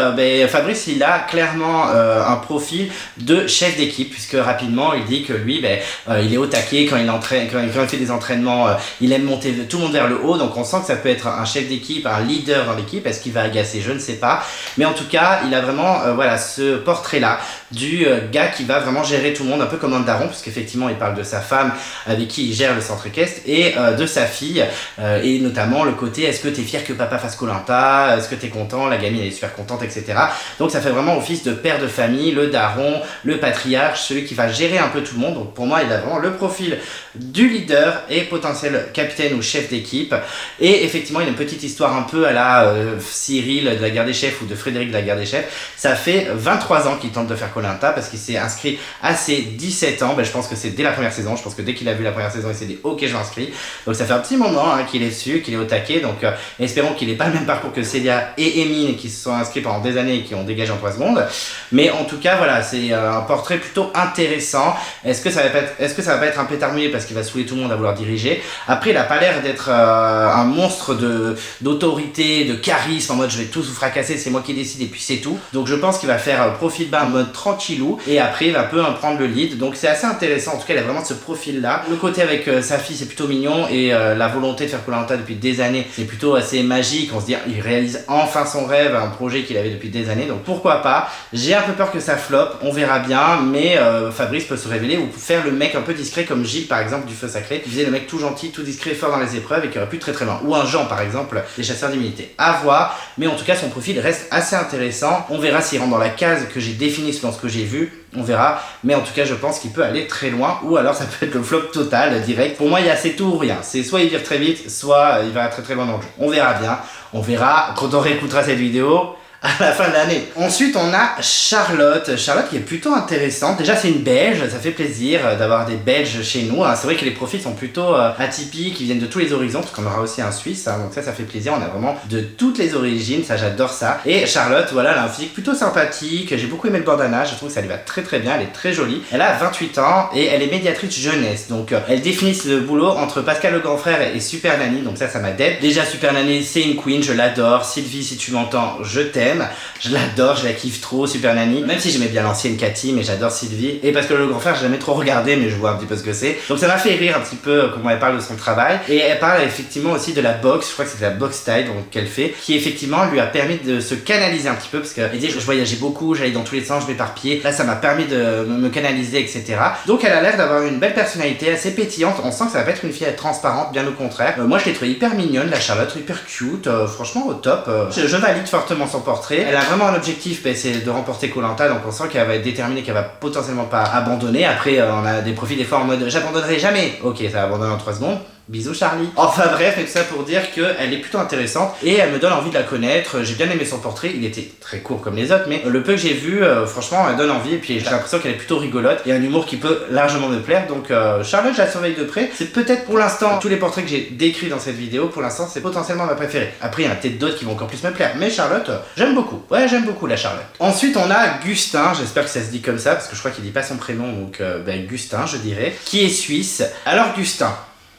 Fabrice il a clairement un profil de chef d'équipe, puisque rapidement il dit que lui il est au taquet quand il fait des entraînements, il aime monter tout le monde vers le haut, donc on sent que ça peut être un chef d'équipe, un leader dans l'équipe. Est-ce qu'il va agacer? Je ne sais pas, mais en tout cas il a vraiment voilà ce portrait là du gars qui va vraiment gérer tout le monde, un peu comme un daron, parce qu'effectivement il parle de sa femme avec qui il gère le centre équestre et de sa fille, et notamment le côté est-ce que t'es fier que papa fasse Koh-Lanta, est-ce que t'es content, la gamine elle est super contente, etc. Donc ça fait vraiment office de père de famille, le daron, le patriarche, celui qui va gérer un peu tout le monde. Donc pour moi il a vraiment le profil du leader et potentiel capitaine ou chef d'équipe. Et effectivement il a une petite histoire un peu à la Cyril de la guerre des chefs ou de Frédéric de la guerre des chefs. Ça fait 23 ans qu'il tente de faire Koh-Lanta parce qu'il s'est inscrit à ses 17 ans. Je pense que c'est dès la première saison, je pense que dès qu'il a vu la première saison il s'est dit ok je m'inscris. Donc ça fait un petit moment qu'il est dessus, qu'il est au taquet, donc espérons qu'il n'ait pas le même parcours que Célia et Emine qui se sont inscrits pendant des années et qui ont dégagé en 3 secondes. Mais en tout cas voilà, c'est un portrait plutôt intéressant. Est-ce que ça va pas être un pétard mouillé parce qu'il va saouler tout le monde à vouloir diriger? Après il a pas l'air d'être un monstre d'autorité, de charisme, en mode je vais tous vous fracasser, c'est moi qui décide et puis c'est tout. Donc je pense qu'il va faire profil bas en mode tranquillou et après il va un peu prendre le lead. Donc c'est assez intéressant, en tout cas il a vraiment ce profil là. Le côté avec sa fille c'est plutôt mignon et la volonté de faire Koh-Lanta depuis des années c'est plutôt assez magique. On se dit il réalise enfin son rêve, un projet qu'il avait depuis des années, donc pourquoi pas. J'ai un peu peur que ça floppe, on verra bien, mais Fabrice peut se révéler ou faire le mec un peu discret comme Gilles par exemple du Feu Sacré, qui faisait le mec tout gentil, tout discret, fort dans les épreuves et qui aurait pu très loin, ou un Jean par exemple des chasseurs d'immunité. À voir, mais en tout cas son profil reste assez intéressant. On verra s'il rentre dans la case que j'ai définie selon ce que j'ai vu, on verra, mais en tout cas je pense qu'il peut aller très loin, ou alors ça peut être le flop total direct. Pour moi il y a c'est tout ou rien, c'est soit il vire très vite, soit il va très loin dans le jeu. On verra bien, on verra quand on réécoutera cette vidéo à la fin de l'année. Ensuite on a Charlotte qui est plutôt intéressante. Déjà c'est une belge, ça fait plaisir d'avoir des belges chez nous. C'est vrai que les profils sont plutôt atypiques, ils viennent de tous les horizons, parce qu'on aura aussi un suisse, donc ça fait plaisir. On a vraiment de toutes les origines, ça j'adore ça. Et Charlotte voilà, elle a un physique plutôt sympathique, j'ai beaucoup aimé le bandana, je trouve que ça lui va très bien, elle est très jolie. Elle a 28 ans et elle est médiatrice jeunesse, donc elle définit le boulot entre Pascal le grand frère et Super Nanny, donc ça m'aide. Déjà Super Nanny c'est une queen, je l'adore. Sylvie si tu m'entends, je t'aime. Je l'adore, je la kiffe trop, Super Nanny. Même si j'aimais bien l'ancienne Cathy, mais j'adore Sylvie. Et parce que le grand frère, j'ai jamais trop regardé, mais je vois un petit peu ce que c'est. Donc ça m'a fait rire un petit peu comment elle parle de son travail. Et elle parle effectivement aussi de la boxe, je crois que c'est la boxe style qu'elle fait, qui effectivement lui a permis de se canaliser un petit peu, parce qu'elle dit je voyageais beaucoup, j'allais dans tous les sens, je m'éparpillais. Là ça m'a permis de me canaliser, etc. Donc elle a l'air d'avoir une belle personnalité, assez pétillante. On sent que ça va pas être une fille transparente, bien au contraire. Moi je l'ai trouvée hyper mignonne, la Charlotte, hyper cute, franchement au top. Je valide fortement son portrait. Elle a vraiment un objectif, c'est de remporter Koh-Lanta, donc on sent qu'elle va être déterminée, qu'elle va potentiellement pas abandonner. Après on a des profils des fois en mode j'abandonnerai jamais. Ok, ça va abandonner en 3 secondes. Bisous Charlie. Enfin bref, mais tout ça pour dire qu'elle est plutôt intéressante et elle me donne envie de la connaître. J'ai bien aimé son portrait, il était très court comme les autres, mais le peu que j'ai vu, franchement, elle donne envie. Et puis j'ai l'impression qu'elle est plutôt rigolote et un humour qui peut largement me plaire. Donc Charlotte, je la surveille de près. C'est peut-être pour l'instant, tous les portraits que j'ai décrits dans cette vidéo, pour l'instant, c'est potentiellement ma préférée. Après, il y en a peut-être d'autres qui vont encore plus me plaire, mais Charlotte, j'aime beaucoup. Ouais, j'aime beaucoup la Charlotte. Ensuite, on a Gustin, j'espère que ça se dit comme ça, parce que je crois qu'il dit pas son prénom, donc Gustin, je dirais, qui est suisse. Alors Gustin,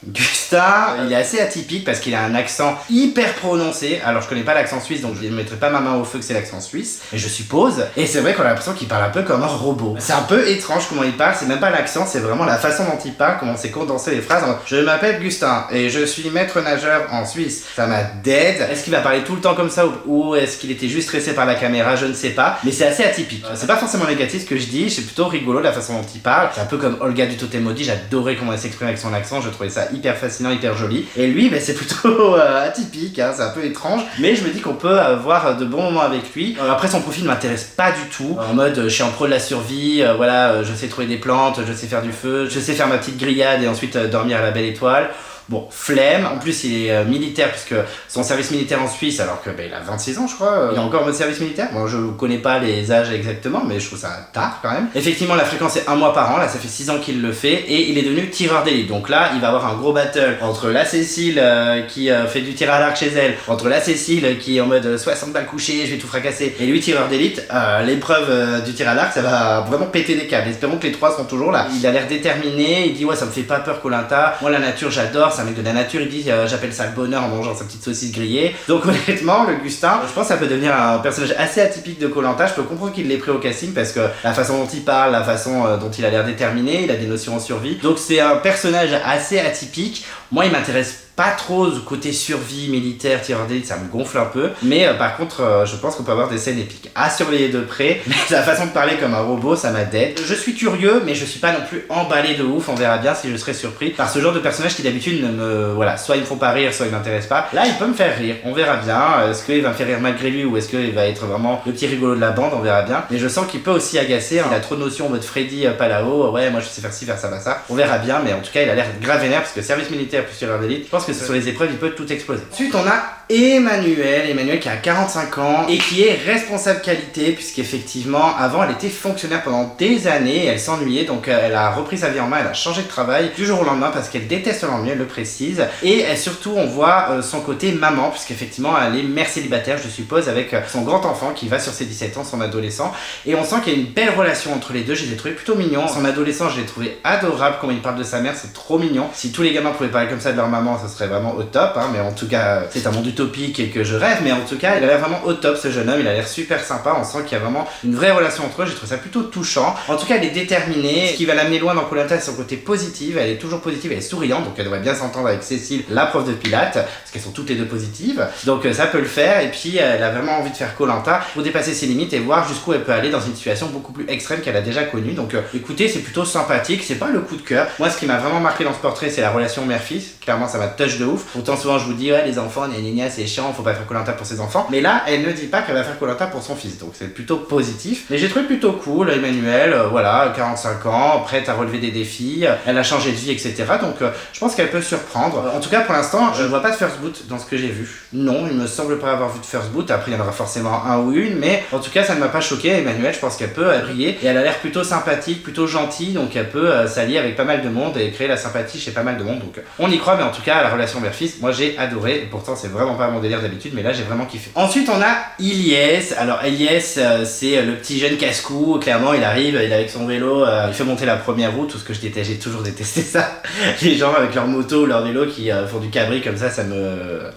Gustin, il est assez atypique parce qu'il a un accent hyper prononcé. Alors je connais pas l'accent suisse, donc je ne mettrai pas ma main au feu que c'est l'accent suisse, mais je suppose. Et c'est vrai qu'on a l'impression qu'il parle un peu comme un robot. C'est un peu étrange comment il parle, c'est même pas l'accent, c'est vraiment la façon dont il parle, comment c'est condensé les phrases. Je m'appelle Gustin et je suis maître nageur en Suisse. Ça m'a dead. Est-ce qu'il va parler tout le temps comme ça ou est-ce qu'il était juste stressé par la caméra? Je ne sais pas, mais c'est assez atypique. C'est pas forcément négatif ce que je dis, c'est plutôt rigolo la façon dont il parle. C'est un peu comme Olga du Totem Maudit, j'adorais comment elle s'exprime avec son accent, je trouvais ça hyper fascinant, hyper joli. Et lui, c'est plutôt atypique, hein, c'est un peu étrange, mais je me dis qu'on peut avoir de bons moments avec lui. Après, son profil ne m'intéresse pas du tout. En mode, je suis en pro de la survie, voilà, je sais trouver des plantes, je sais faire du feu, je sais faire ma petite grillade et ensuite dormir à la belle étoile. Bon, flemme. En plus, il est militaire puisque son service militaire en Suisse, alors que il a 26 ans, je crois. Il est encore en mode service militaire. Bon, je connais pas les âges exactement, mais je trouve ça tard quand même. Effectivement, la fréquence est 1 mois par an. Là, ça fait 6 ans qu'il le fait et il est devenu tireur d'élite. Donc là, il va avoir un gros battle entre la Cécile qui fait du tir à l'arc chez elle, entre la Cécile qui est en mode 60 balles couchées, je vais tout fracasser, et lui, tireur d'élite. L'épreuve du tir à l'arc, ça va vraiment péter des câbles. Espérons que les trois sont toujours là. Il a l'air déterminé. Il dit ouais, ça me fait pas peur Koh-Lanta. Moi, la nature, j'adore. Un mec de la nature, il dit j'appelle ça le bonheur en mangeant sa petite saucisse grillée. Donc honnêtement, le Gustin, je pense que ça peut devenir un personnage assez atypique de Koh-Lanta. Je peux comprendre qu'il l'ait pris au casting parce que la façon dont il parle, la façon dont il a l'air déterminé, il a des notions en survie. Donc c'est un personnage assez atypique. Moi, il m'intéresse pas trop du côté survie, militaire, tireur d'élite, ça me gonfle un peu. Mais par contre, je pense qu'on peut avoir des scènes épiques à surveiller de près. Mais la façon de parler comme un robot, ça m'a dead. Je suis curieux, mais je suis pas non plus emballé de ouf. On verra bien si je serai surpris par ce genre de personnage qui d'habitude ne me... Voilà, soit ils me font pas rire, soit ils m'intéressent pas. Là, il peut me faire rire. On verra bien. Est-ce qu'il va me faire rire malgré lui ou est-ce qu'il va être vraiment le petit rigolo de la bande? On verra bien. Mais je sens qu'il peut aussi agacer. Il a trop de notions en mode Freddy Palao. Ouais, moi je sais faire ci, faire ça, va ça. On verra bien, mais en tout cas, il a l'air grave vénère parce que service militaire plus tireur d'élite, je pense que sur les épreuves, il peut tout exploser. Ensuite, on a Emmanuel qui a 45 ans et qui est responsable qualité puisqu'effectivement, avant, elle était fonctionnaire pendant des années et elle s'ennuyait, donc elle a repris sa vie en main, elle a changé de travail du jour au lendemain parce qu'elle déteste l'ennui, elle le précise. Et surtout, on voit son côté maman puisqu'effectivement, elle est mère célibataire, je suppose, avec son grand enfant qui va sur ses 17 ans, son adolescent. Et on sent qu'il y a une belle relation entre les deux, je les ai trouvés plutôt mignons. Son adolescent, je l'ai trouvé adorable, comment il parle de sa mère, c'est trop mignon. Si tous les gamins pouvaient parler comme ça de leur maman, ça serait vraiment au top, hein, mais en tout cas, c'est un monde utopique et que je rêve, mais en tout cas, il a l'air vraiment au top ce jeune homme, il a l'air super sympa, on sent qu'il y a vraiment une vraie relation entre eux, j'ai trouvé ça plutôt touchant. En tout cas, elle est déterminée, ce qui va l'amener loin dans Koh-Lanta, c'est son côté positif, elle est toujours positive, elle est souriante, donc elle devrait bien s'entendre avec Cécile, la prof de pilates, parce qu'elles sont toutes les deux positives, donc ça peut le faire, et puis elle a vraiment envie de faire Koh-Lanta pour dépasser ses limites et voir jusqu'où elle peut aller dans une situation beaucoup plus extrême qu'elle a déjà connue, donc écoutez, c'est plutôt sympathique, c'est pas le coup de cœur. Moi, ce qui m'a vraiment marqué dans ce portrait, c'est la relation mère-fils, clairement ça m'a touch de ouf. Pourtant souvent je vous dis ouais les enfants, c'est chiant, faut pas faire Koh-Lanta pour ses enfants, mais là elle ne dit pas qu'elle va faire Koh-Lanta pour son fils, donc c'est plutôt positif. Mais j'ai trouvé plutôt cool, Emmanuel, voilà, 45 ans, prête à relever des défis, elle a changé de vie, etc. Donc je pense qu'elle peut surprendre. En tout cas pour l'instant, je ne vois pas de first boot dans ce que j'ai vu. Non, il me semble pas avoir vu de first boot, après il y en aura forcément un ou une, mais en tout cas ça ne m'a pas choqué. Emmanuel, je pense qu'elle peut briller, et elle a l'air plutôt sympathique, plutôt gentille, donc elle peut s'allier avec pas mal de monde et créer la sympathie chez pas mal de monde, donc on y croit. Mais en tout cas la relation mère-fils, moi j'ai adoré, et pourtant c'est vraiment pas mon délire d'habitude, mais là j'ai vraiment kiffé. Ensuite on a Ilyes. Alors Ilyes, c'est le petit jeune casse-cou, clairement il arrive, il est avec son vélo, il fait monter la première roue, tout ce que je déteste, j'ai toujours détesté ça. Les gens avec leur moto ou leur vélo qui font du cabri comme ça me...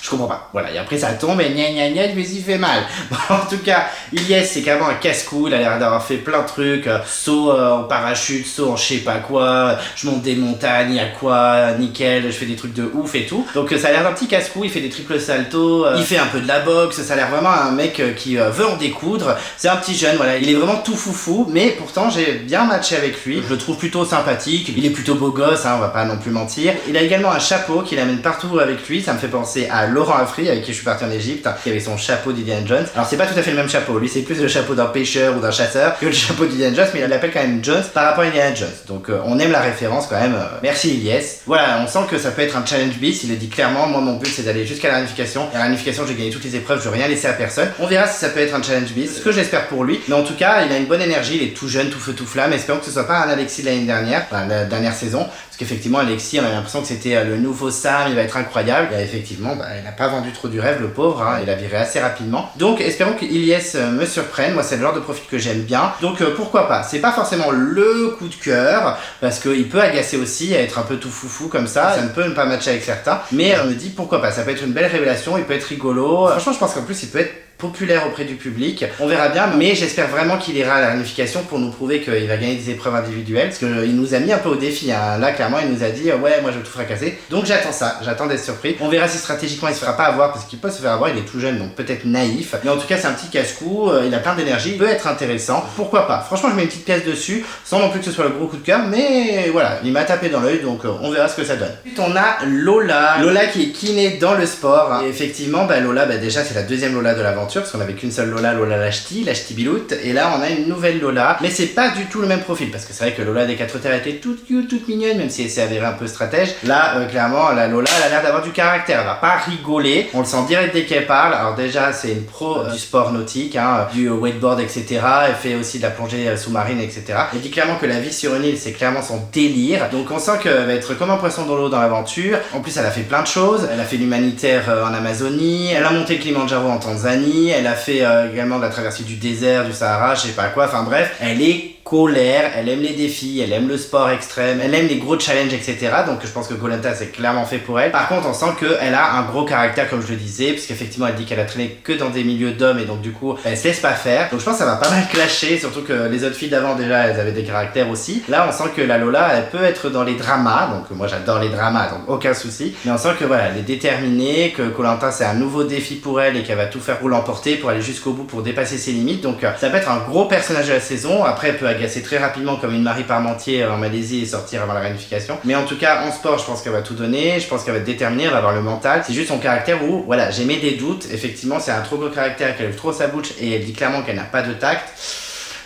Je comprends pas. Voilà, et après ça tombe et mais il fait mal. Bon, en tout cas, Ilyes, c'est carrément un casse-cou, il a l'air d'avoir fait plein de trucs, saut en parachute, saut en je sais pas quoi, je monte des montagnes, à quoi, nickel, je fais des trucs de ouf et tout. Donc ça a l'air d'un petit casse-cou, il fait des triples saltos, il fait un peu de la boxe, ça a l'air vraiment un mec qui veut en découdre. C'est un petit jeune, voilà, il est vraiment tout foufou, mais pourtant j'ai bien matché avec lui, je le trouve plutôt sympathique, il est plutôt beau gosse, hein, on va pas non plus mentir. Il a également un chapeau qu'il amène partout avec lui, ça me fait penser à Laurent Afri, avec qui je suis parti en Égypte, qui avait son chapeau d'Indiana Jones. Alors c'est pas tout à fait le même chapeau, lui c'est plus le chapeau d'un pêcheur ou d'un chasseur que le chapeau d'Indiana Jones, mais il l'appelle quand même Jones par rapport à Indiana Jones. Donc on aime la référence quand même. Merci Ilyes. Voilà, on sent que ça peut être un challenge bis, il le dit clairement. Moi mon but c'est d'aller jusqu'à la réunification. À la réunification j'ai gagné toutes les épreuves, je veux rien laisser à personne. On verra si ça peut être un challenge bis, ce que j'espère pour lui. Mais en tout cas, il a une bonne énergie, il est tout jeune, tout feu, tout flamme. Espérons que ce soit pas un Alexis de l'année dernière, enfin la dernière saison. Parce qu'effectivement Alexis, on avait l'impression que c'était le nouveau Sam, il va être incroyable. Et effectivement, il n'a pas vendu trop du rêve, le pauvre, hein, il a viré assez rapidement. Donc espérons que Ilyes me surprenne, moi c'est le genre de profil que j'aime bien. Donc pourquoi pas, c'est pas forcément le coup de cœur, parce qu'il peut agacer aussi, à être un peu tout foufou comme ça ne peut ne pas matcher avec certains, mais on me dit pourquoi pas, ça peut être une belle révélation, il peut être rigolo. Franchement je pense qu'en plus il peut être populaire auprès du public, on verra bien, mais j'espère vraiment qu'il ira à la réunification pour nous prouver qu'il va gagner des épreuves individuelles, parce qu'il nous a mis un peu au défi, hein. Là clairement il nous a dit ouais moi je vais tout fracasser, donc j'attends ça, j'attends d'être surpris, on verra si stratégiquement il se fera pas avoir, parce qu'il peut se faire avoir, il est tout jeune donc peut-être naïf, mais en tout cas c'est un petit casse-cou, il a plein d'énergie, il peut être intéressant, pourquoi pas, franchement je mets une petite pièce dessus, sans non plus que ce soit le gros coup de cœur, mais voilà, il m'a tapé dans l'œil, donc on verra ce que ça donne. Ensuite on a Lola qui est kiné dans le sport, et effectivement Lola déjà c'est la deuxième Lola de l'aventure, parce qu'on avait qu'une seule Lola Lachti Bilout, et là on a une nouvelle Lola, mais c'est pas du tout le même profil, parce que c'est vrai que Lola des 4 terres était toute cute, toute mignonne, même si elle s'est avérée un peu stratège. Là clairement la Lola elle a l'air d'avoir du caractère, elle va pas rigoler, on le sent direct dès qu'elle parle. Alors déjà c'est une pro du sport nautique, hein, du wakeboard etc, elle fait aussi de la plongée sous-marine etc. Elle dit clairement que la vie sur une île c'est clairement son délire, donc on sent qu'elle va être comme un poisson dans l'eau dans l'aventure. En plus elle a fait plein de choses, elle a fait l'humanitaire en Amazonie, elle a monté le Kilimanjaro en Tanzanie, elle a fait également de la traversée du désert, du Sahara, je sais pas quoi, enfin bref, elle est colère, elle aime les défis, elle aime le sport extrême, elle aime les gros challenges, etc. Donc je pense que Koh Lanta c'est clairement fait pour elle. Par contre on sent qu'elle a un gros caractère comme je le disais, puisqu'effectivement elle dit qu'elle a traîné que dans des milieux d'hommes et donc du coup elle se laisse pas faire. Donc je pense que ça va pas mal clasher, surtout que les autres filles d'avant déjà elles avaient des caractères aussi. Là on sent que la Lola elle peut être dans les dramas, donc moi j'adore les dramas donc aucun souci. Mais on sent que voilà elle est déterminée, que Koh Lanta c'est un nouveau défi pour elle et qu'elle va tout faire pour l'emporter, pour aller jusqu'au bout, pour dépasser ses limites. Donc ça peut être un gros personnage de la saison. Après elle peut agacer très rapidement comme une Marie Parmentier en Malaisie et sortir avant la réunification. Mais en tout cas en sport je pense qu'elle va tout donner, je pense qu'elle va être déterminée, elle va avoir le mental. C'est juste son caractère où voilà j'ai mis des doutes. Effectivement c'est un trop gros caractère, qu'elle ouvre trop sa bouche et elle dit clairement qu'elle n'a pas de tact.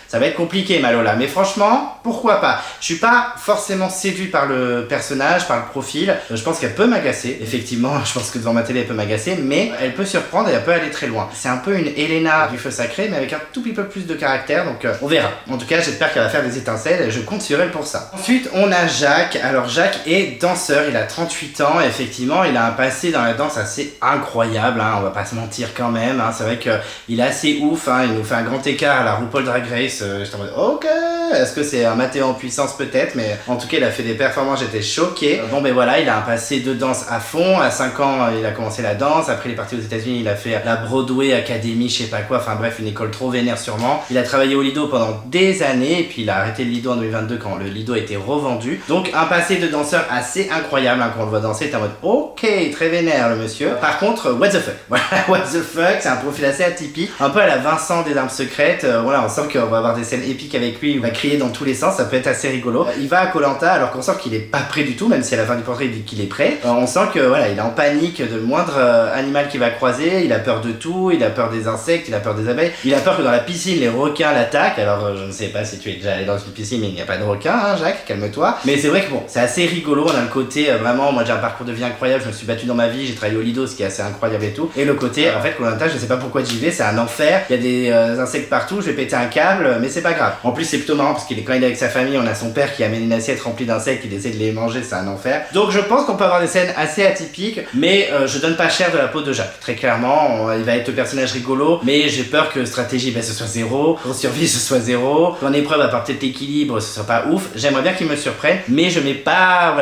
Ça va être compliqué ma Lola, mais franchement, pourquoi pas. Je suis pas forcément séduit par le personnage, par le profil. Je pense qu'elle peut m'agacer, effectivement, je pense que devant ma télé elle peut m'agacer, mais elle peut surprendre et elle peut aller très loin. C'est un peu une Elena du feu sacré, mais avec un tout petit peu plus de caractère, donc on verra. En tout cas, j'espère qu'elle va faire des étincelles et je compte sur elle pour ça. Ensuite, on a Jacques. Alors Jacques est danseur, il a 38 ans, et effectivement, il a un passé dans la danse assez incroyable, hein, on va pas se mentir quand même, hein. C'est vrai qu'il est assez ouf, hein, il nous fait un grand écart à la RuPaul Drag Race. J'étais en mode ok, est-ce que c'est un Mathéo en puissance peut-être, mais en tout cas il a fait des performances, j'étais choqué. Bon ben voilà, il a un passé de danse à fond, à 5 ans il a commencé la danse, après il est parti aux États-Unis, il a fait la Broadway Academy, je sais pas quoi, enfin bref une école trop vénère sûrement. Il a travaillé au Lido pendant des années et puis il a arrêté le Lido en 2022 quand le Lido a été revendu. Donc un passé de danseur assez incroyable, hein, quand on le voit danser, t'es en mode ok, très vénère le monsieur. Par contre, what the fuck, voilà, what the fuck, c'est un profil assez atypique, un peu à la Vincent des Armes Secrètes, voilà on sent qu'on va avoir des scènes épiques avec lui, il va crier dans tous les sens, ça peut être assez rigolo. Il va à Koh Lanta alors qu'on sent qu'il est pas prêt du tout, même si à la fin du portrait il dit qu'il est prêt. On sent que voilà, il est en panique de le moindre animal qu'il va croiser, il a peur de tout, il a peur des insectes, il a peur des abeilles, il a peur que dans la piscine les requins l'attaquent. Alors je ne sais pas si tu es déjà allé dans une piscine, mais il n'y a pas de requins, hein, Jacques, calme-toi. Mais c'est vrai que bon, c'est assez rigolo, on a le côté vraiment, moi j'ai un parcours de vie incroyable, je me suis battu dans ma vie, j'ai travaillé au Lido, ce qui est assez incroyable et tout. Et le côté, en fait, Koh Lanta, je sais pas pourquoi j'y vais, c'est un enfer, il y a des insectes partout, je vais péter un câble, mais c'est pas grave. En plus c'est plutôt marrant parce quand il est avec sa famille, on a son père qui amène une assiette remplie d'insectes, il essaie de les manger, c'est un enfer. Donc je pense qu'on peut avoir des scènes assez atypiques, mais je donne pas cher de la peau de Jacques. Très clairement, il va être le personnage rigolo, mais j'ai peur que stratégie ce soit 0, qu'en survie ce soit 0, qu'en épreuve à partir de l'équilibre ce soit pas ouf. J'aimerais bien qu'il me surprenne, mais je mets pas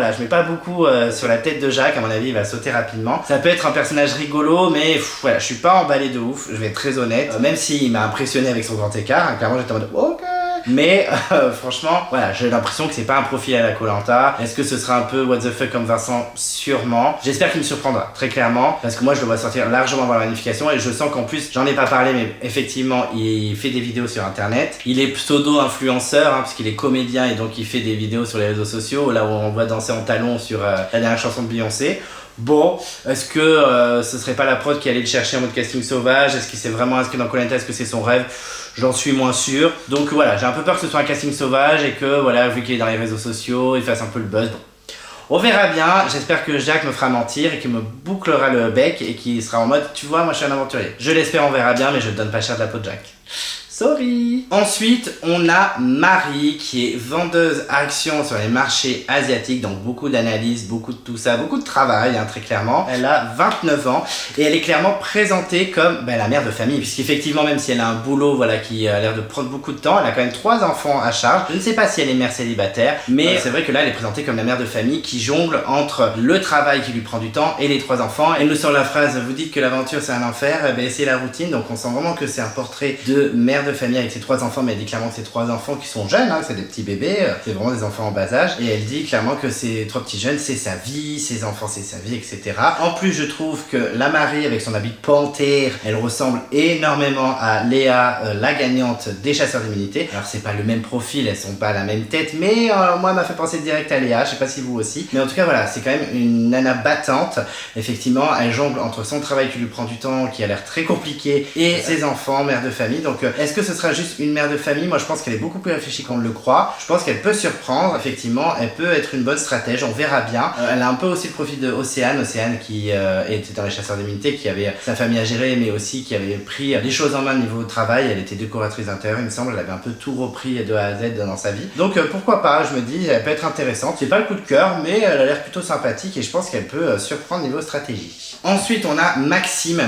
beaucoup sur la tête de Jacques, à mon avis il va sauter rapidement. Ça peut être un personnage rigolo, mais voilà, je suis pas emballé de ouf, je vais être très honnête, même s'il m'a impressionné avec son grand écart, hein, clairement j'étais en mode ok. Mais franchement, voilà, j'ai l'impression que c'est pas un profil à la Koh Lanta. Est-ce que ce sera un peu what the fuck comme Vincent? Sûrement. J'espère qu'il me surprendra, très clairement, parce que moi je le vois sortir largement avant la réunification et je sens qu'en plus, j'en ai pas parlé, mais effectivement, il fait des vidéos sur internet. Il est pseudo-influenceur, hein, parce qu'il est comédien et donc il fait des vidéos sur les réseaux sociaux, là où on voit danser en talons sur la dernière chanson de Beyoncé. Bon, est-ce que ce serait pas la prod qui allait le chercher en mode casting sauvage? Est-ce qu'il s'est vraiment inscrit dans Koh Lanta? Est-ce que c'est son rêve? J'en suis moins sûr. Donc voilà, j'ai un peu peur que ce soit un casting sauvage et que voilà, vu qu'il est dans les réseaux sociaux, il fasse un peu le buzz. Bon. On verra bien, j'espère que Jacques me fera mentir et qu'il me bouclera le bec et qu'il sera en mode tu vois, moi je suis un aventurier. Je l'espère, on verra bien, mais je ne donne pas cher de la peau de Jacques. Sorry. Ensuite, on a Marie qui est vendeuse action sur les marchés asiatiques, donc beaucoup d'analyses, beaucoup de tout ça, beaucoup de travail, hein, très clairement. Elle a 29 ans et elle est clairement présentée comme la mère de famille, puisqu'effectivement, même si elle a un boulot voilà, qui a l'air de prendre beaucoup de temps, elle a quand même 3 enfants à charge. Je ne sais pas si elle est mère célibataire, mais c'est vrai que là, elle est présentée comme la mère de famille qui jongle entre le travail qui lui prend du temps et les 3 enfants. Elle nous sort la phrase, vous dites que l'aventure c'est un enfer, c'est la routine, donc on sent vraiment que c'est un portrait de mère de famille avec ses 3 enfants, mais elle dit clairement que c'est 3 enfants qui sont jeunes, hein, c'est des petits bébés, c'est vraiment des enfants en bas âge, et elle dit clairement que ces 3 petits jeunes, c'est sa vie, ses enfants, c'est sa vie, etc. En plus, je trouve que la Marie, avec son habit de panthère, elle ressemble énormément à Léa, la gagnante des chasseurs d'immunité. Alors, c'est pas le même profil, elles sont pas à la même tête, mais moi, elle m'a fait penser direct à Léa, je sais pas si vous aussi, mais en tout cas, voilà, c'est quand même une nana battante. Effectivement, elle jongle entre son travail qui lui prend du temps, qui a l'air très compliqué, et ses enfants, mère de famille. Donc, est-ce que ce sera juste une mère de famille? Moi, je pense qu'elle est beaucoup plus réfléchie qu'on ne le croit. Je pense qu'elle peut surprendre. Effectivement, elle peut être une bonne stratège. On verra bien. Elle a un peu aussi le profil de Océane qui était dans les chasseurs d'immunité, qui avait sa famille à gérer, mais aussi qui avait pris les choses en main au niveau travail. Elle était décoratrice d'intérieur, il me semble. Elle avait un peu tout repris de A à Z dans sa vie. Donc, pourquoi pas? Je me dis, elle peut être intéressante. C'est pas le coup de cœur, mais elle a l'air plutôt sympathique et je pense qu'elle peut surprendre niveau stratégie. Ensuite, on a Maxime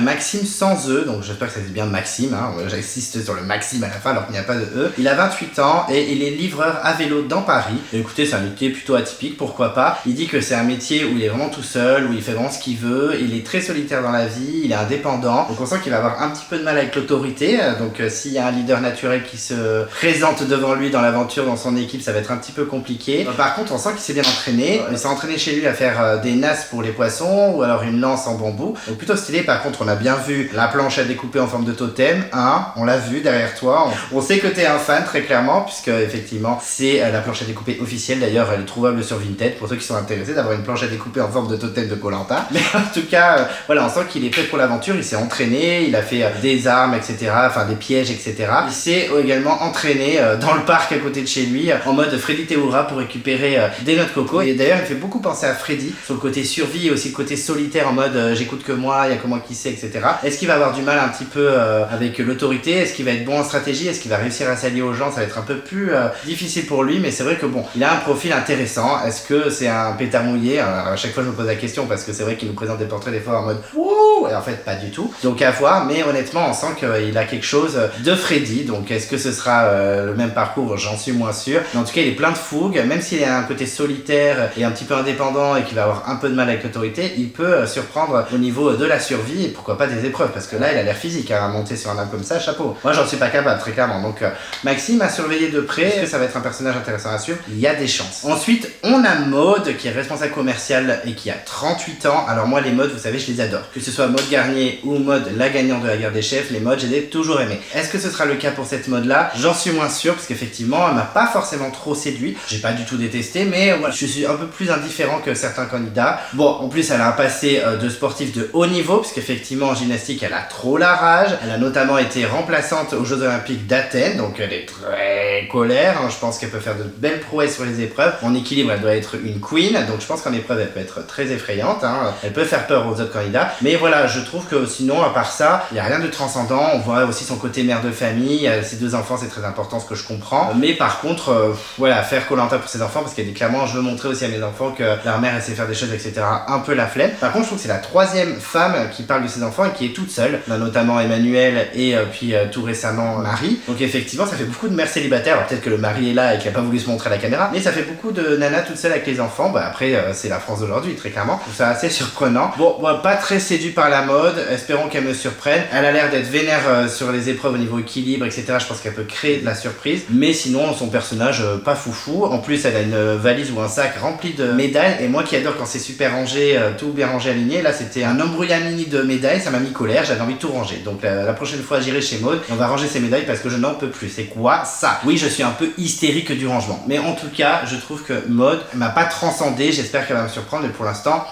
sans E, donc j'espère que ça dit bien Maxime, hein. J'insiste sur le Maxime à la fin alors qu'il n'y a pas de E. Il a 28 ans et il est livreur à vélo dans Paris. Et écoutez, c'est un métier plutôt atypique, pourquoi pas. Il dit que c'est un métier où il est vraiment tout seul, où il fait vraiment ce qu'il veut, il est très solitaire dans la vie, il est indépendant, donc on sent qu'il va avoir un petit peu de mal avec l'autorité, donc s'il y a un leader naturel qui se présente devant lui dans l'aventure, dans son équipe, ça va être un petit peu compliqué. Par contre, on sent qu'il s'est bien entraîné, il s'est entraîné chez lui à faire des nasses pour les poissons, ou alors une lance en bambou, donc plutôt stylé. Par contre, on a bien vu la planche à découper en forme de totem, hein, on l'a vu derrière toi, on sait que t'es un fan très clairement, puisque effectivement c'est la planche à découper officielle. D'ailleurs, elle est trouvable sur Vinted pour ceux qui sont intéressés d'avoir une planche à découper en forme de totem de Koh-Lanta. Mais en tout cas, voilà, on sent qu'il est prêt pour l'aventure, il s'est entraîné, il a fait des armes, etc., enfin des pièges, etc. Il s'est également entraîné dans le parc à côté de chez lui, en mode Freddy Théoura pour récupérer des noix de coco. Et d'ailleurs, il fait beaucoup penser à Freddy sur le côté survie et aussi le côté solitaire en mode j'écoute que moi, il y a que moi qui sais, etc. Est-ce qu'il va avoir du mal un petit peu avec l'autorité? Est-ce qu'il va être bon en stratégie? Est-ce qu'il va réussir à s'allier aux gens? Ça va être un peu plus difficile pour lui, mais c'est vrai que bon, il a un profil intéressant. Est-ce que c'est un pétard mouillé? À chaque fois je me pose la question parce que c'est vrai qu'il nous présente des portraits des fois en mode wouh, et en fait pas du tout. Donc à voir, mais honnêtement on sent qu'il a quelque chose de Freddy. Donc est-ce que ce sera le même parcours? J'en suis moins sûr. Mais en tout cas il est plein de fougue, même s'il a un côté solitaire et un petit peu indépendant et qu'il va avoir un peu de mal avec l'autorité, il peut surprendre au niveau de la survie et pourquoi pas des épreuves, parce que là il a l'air physique à monter sur un arbre comme ça, chapeau. Moi j'en suis pas capable très clairement. Donc Maxime a surveillé de près. Est-ce que ça va être un personnage intéressant à suivre? Il y a des chances. Ensuite on a Maud qui est responsable commercial et qui a 38 ans. Alors moi les Maud, vous savez, je les adore. Que ce soit Maud Garnier ou Maud la gagnante de la guerre des chefs, les Maud j'ai toujours aimé. Est-ce que ce sera le cas pour cette Maud là? J'en suis moins sûr parce qu'effectivement elle m'a pas forcément trop séduit. J'ai pas du tout détesté, mais voilà, je suis un peu plus indifférent que certains candidats. Bon, en plus elle a un passé de sportif de haut niveau parce qu'effectivement en gymnastique elle a trop la rage. Elle a notamment été remplaçante aux Jeux Olympiques d'Athènes, donc elle est très colère, hein. Je pense qu'elle peut faire de belles prouesses sur les épreuves. En équilibre elle doit être une queen, donc je pense qu'en épreuve elle peut être très effrayante, hein. Elle peut faire peur aux autres candidats, mais voilà, je trouve que sinon à part ça, il n'y a rien de transcendant. On voit aussi son côté mère de famille, ses 2 enfants, c'est très important, ce que je comprends, mais par contre voilà, faire Koh-Lanta pour ses enfants parce qu'elle dit clairement je veux montrer aussi à mes enfants que leur mère elle sait faire des choses, etc. Un peu la flemme. Par contre je trouve que c'est la 3e femme qui parle de ses enfants et qui est toute seule. On a notamment Emmanuel et puis tout récemment Marie. Donc effectivement ça fait beaucoup de mères célibataires. Alors peut-être que le mari est là et qu'il a pas voulu se montrer à la caméra, mais ça fait beaucoup de nanas toutes seules avec les enfants. Bah après c'est la France d'aujourd'hui très clairement. Je trouve ça assez surprenant. Bon, moi pas très séduit par la mode, espérons qu'elle me surprenne. Elle a l'air d'être vénère sur les épreuves au niveau équilibre, etc. Je pense qu'elle peut créer de la surprise, mais sinon son personnage pas foufou. En plus elle a une valise ou un sac rempli de médailles, et moi qui adore quand c'est super rangé, tout bien rangé, aligné, là c'était un embrouillamini de médailles, ça m'a mis colère, j'avais envie de tout ranger. Donc la prochaine fois j'irai chez Maud et on va ranger ces médailles parce que je n'en peux plus. C'est quoi ça? Oui, je suis un peu hystérique du rangement, mais en tout cas je trouve que Maud m'a pas transcendé. J'espère qu'elle va me surprendre, mais pour l'instant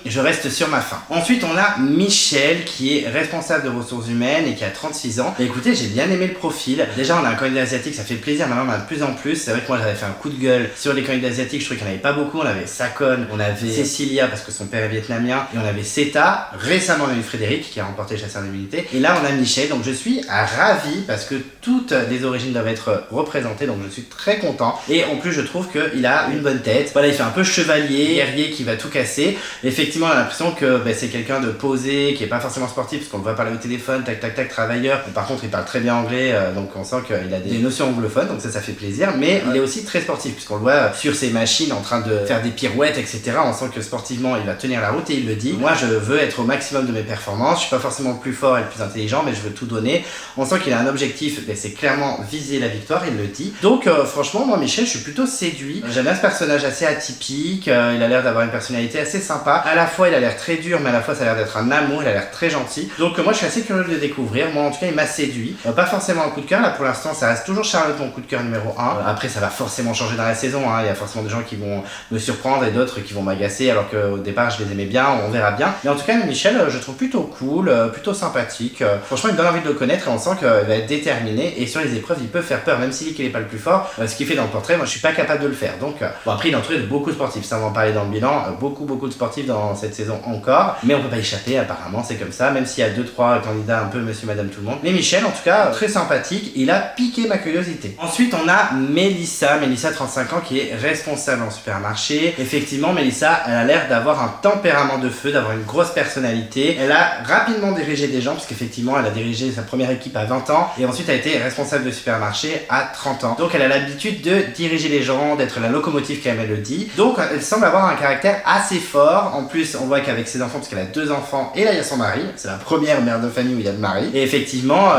je reste sur ma faim. Ensuite on a Michel qui est responsable de ressources humaines et qui a 36 ans. Et écoutez, j'ai bien aimé le profil. Déjà on a un candidat asiatique, ça fait plaisir, maintenant on en a de plus en plus. C'est vrai que moi j'avais fait un coup de gueule sur les candidats asiatiques, je trouvais qu'il n'y en avait pas beaucoup. On avait Sakon, on avait Cécilia parce que son père est vietnamien, et on avait Seta. Récemment on a eu Frédéric qui a remporté les chasseurs d'immunité, et là on a Michel. Donc je suis ravi ravi parce que toutes les origines doivent être représentées, donc je suis très content. Et en plus je trouve qu'il a une bonne tête. Voilà, il fait un peu chevalier, guerrier qui va tout casser. Effectivement, on a l'impression que c'est quelqu'un de posé, qui est pas forcément sportif, parce qu'on le voit parler au téléphone, tac tac tac, travailleur. Par contre, il parle très bien anglais, donc on sent qu'il a des notions anglophones, donc ça fait plaisir. Mais il est aussi très sportif, puisqu'on le voit sur ses machines en train de faire des pirouettes, etc. On sent que sportivement, il va tenir la route et il le dit. Moi, je veux être au maximum de mes performances. Je suis pas forcément le plus fort et le plus intelligent, mais je veux tout donner. On sent qu'il a un objectif, c'est clairement viser la victoire, il le dit. Donc franchement, moi Michel, je suis plutôt séduit. J'aime bien ce personnage assez atypique, il a l'air d'avoir une personnalité assez sympa. À la fois il a l'air très dur, mais à la fois ça a l'air d'être un amour, il a l'air très gentil. Donc moi je suis assez curieux de le découvrir. Moi en tout cas il m'a séduit. Pas forcément un coup de cœur, là pour l'instant ça reste toujours Charlotte mon coup de cœur numéro 1. Après ça va forcément changer dans la saison, il y a forcément des gens qui vont me surprendre et d'autres qui vont m'agacer alors qu'au départ je les aimais bien, on verra bien. Mais en tout cas Michel je trouve plutôt cool, plutôt sympathique. Franchement il me donne envie de le connaître et on sent qu'il va être déterminé et sur les épreuves il peut faire peur, même s'il dit qu'il n'est pas le plus fort. Ce qu'il fait dans le portrait, moi je suis pas capable de le faire. Donc bon, après il est entouré de beaucoup de sportifs, ça on va en parler dans le bilan, beaucoup de sportifs dans cette saison encore, mais on peut pas échapper apparemment, c'est comme ça, même s'il y a 2-3 candidats un peu monsieur madame tout le monde. Mais Michel en tout cas très sympathique, il a piqué ma curiosité. Ensuite on a Mélissa 35 ans qui est responsable en supermarché. Effectivement Mélissa elle a l'air d'avoir un tempérament de feu, d'avoir une grosse personnalité. Elle a rapidement dirigé des gens parce qu'effectivement elle a dirigé sa première équipe à 20 ans et ensuite elle a été responsable de supermarché à 30 ans. Donc elle a l'habitude de diriger les gens, d'être la locomotive comme elle le dit. Donc elle semble avoir un caractère assez fort. En plus on voit qu'avec ses enfants, parce qu'elle a 2 enfants et là il y a son mari, c'est la première mère de famille où il y a le mari. Et effectivement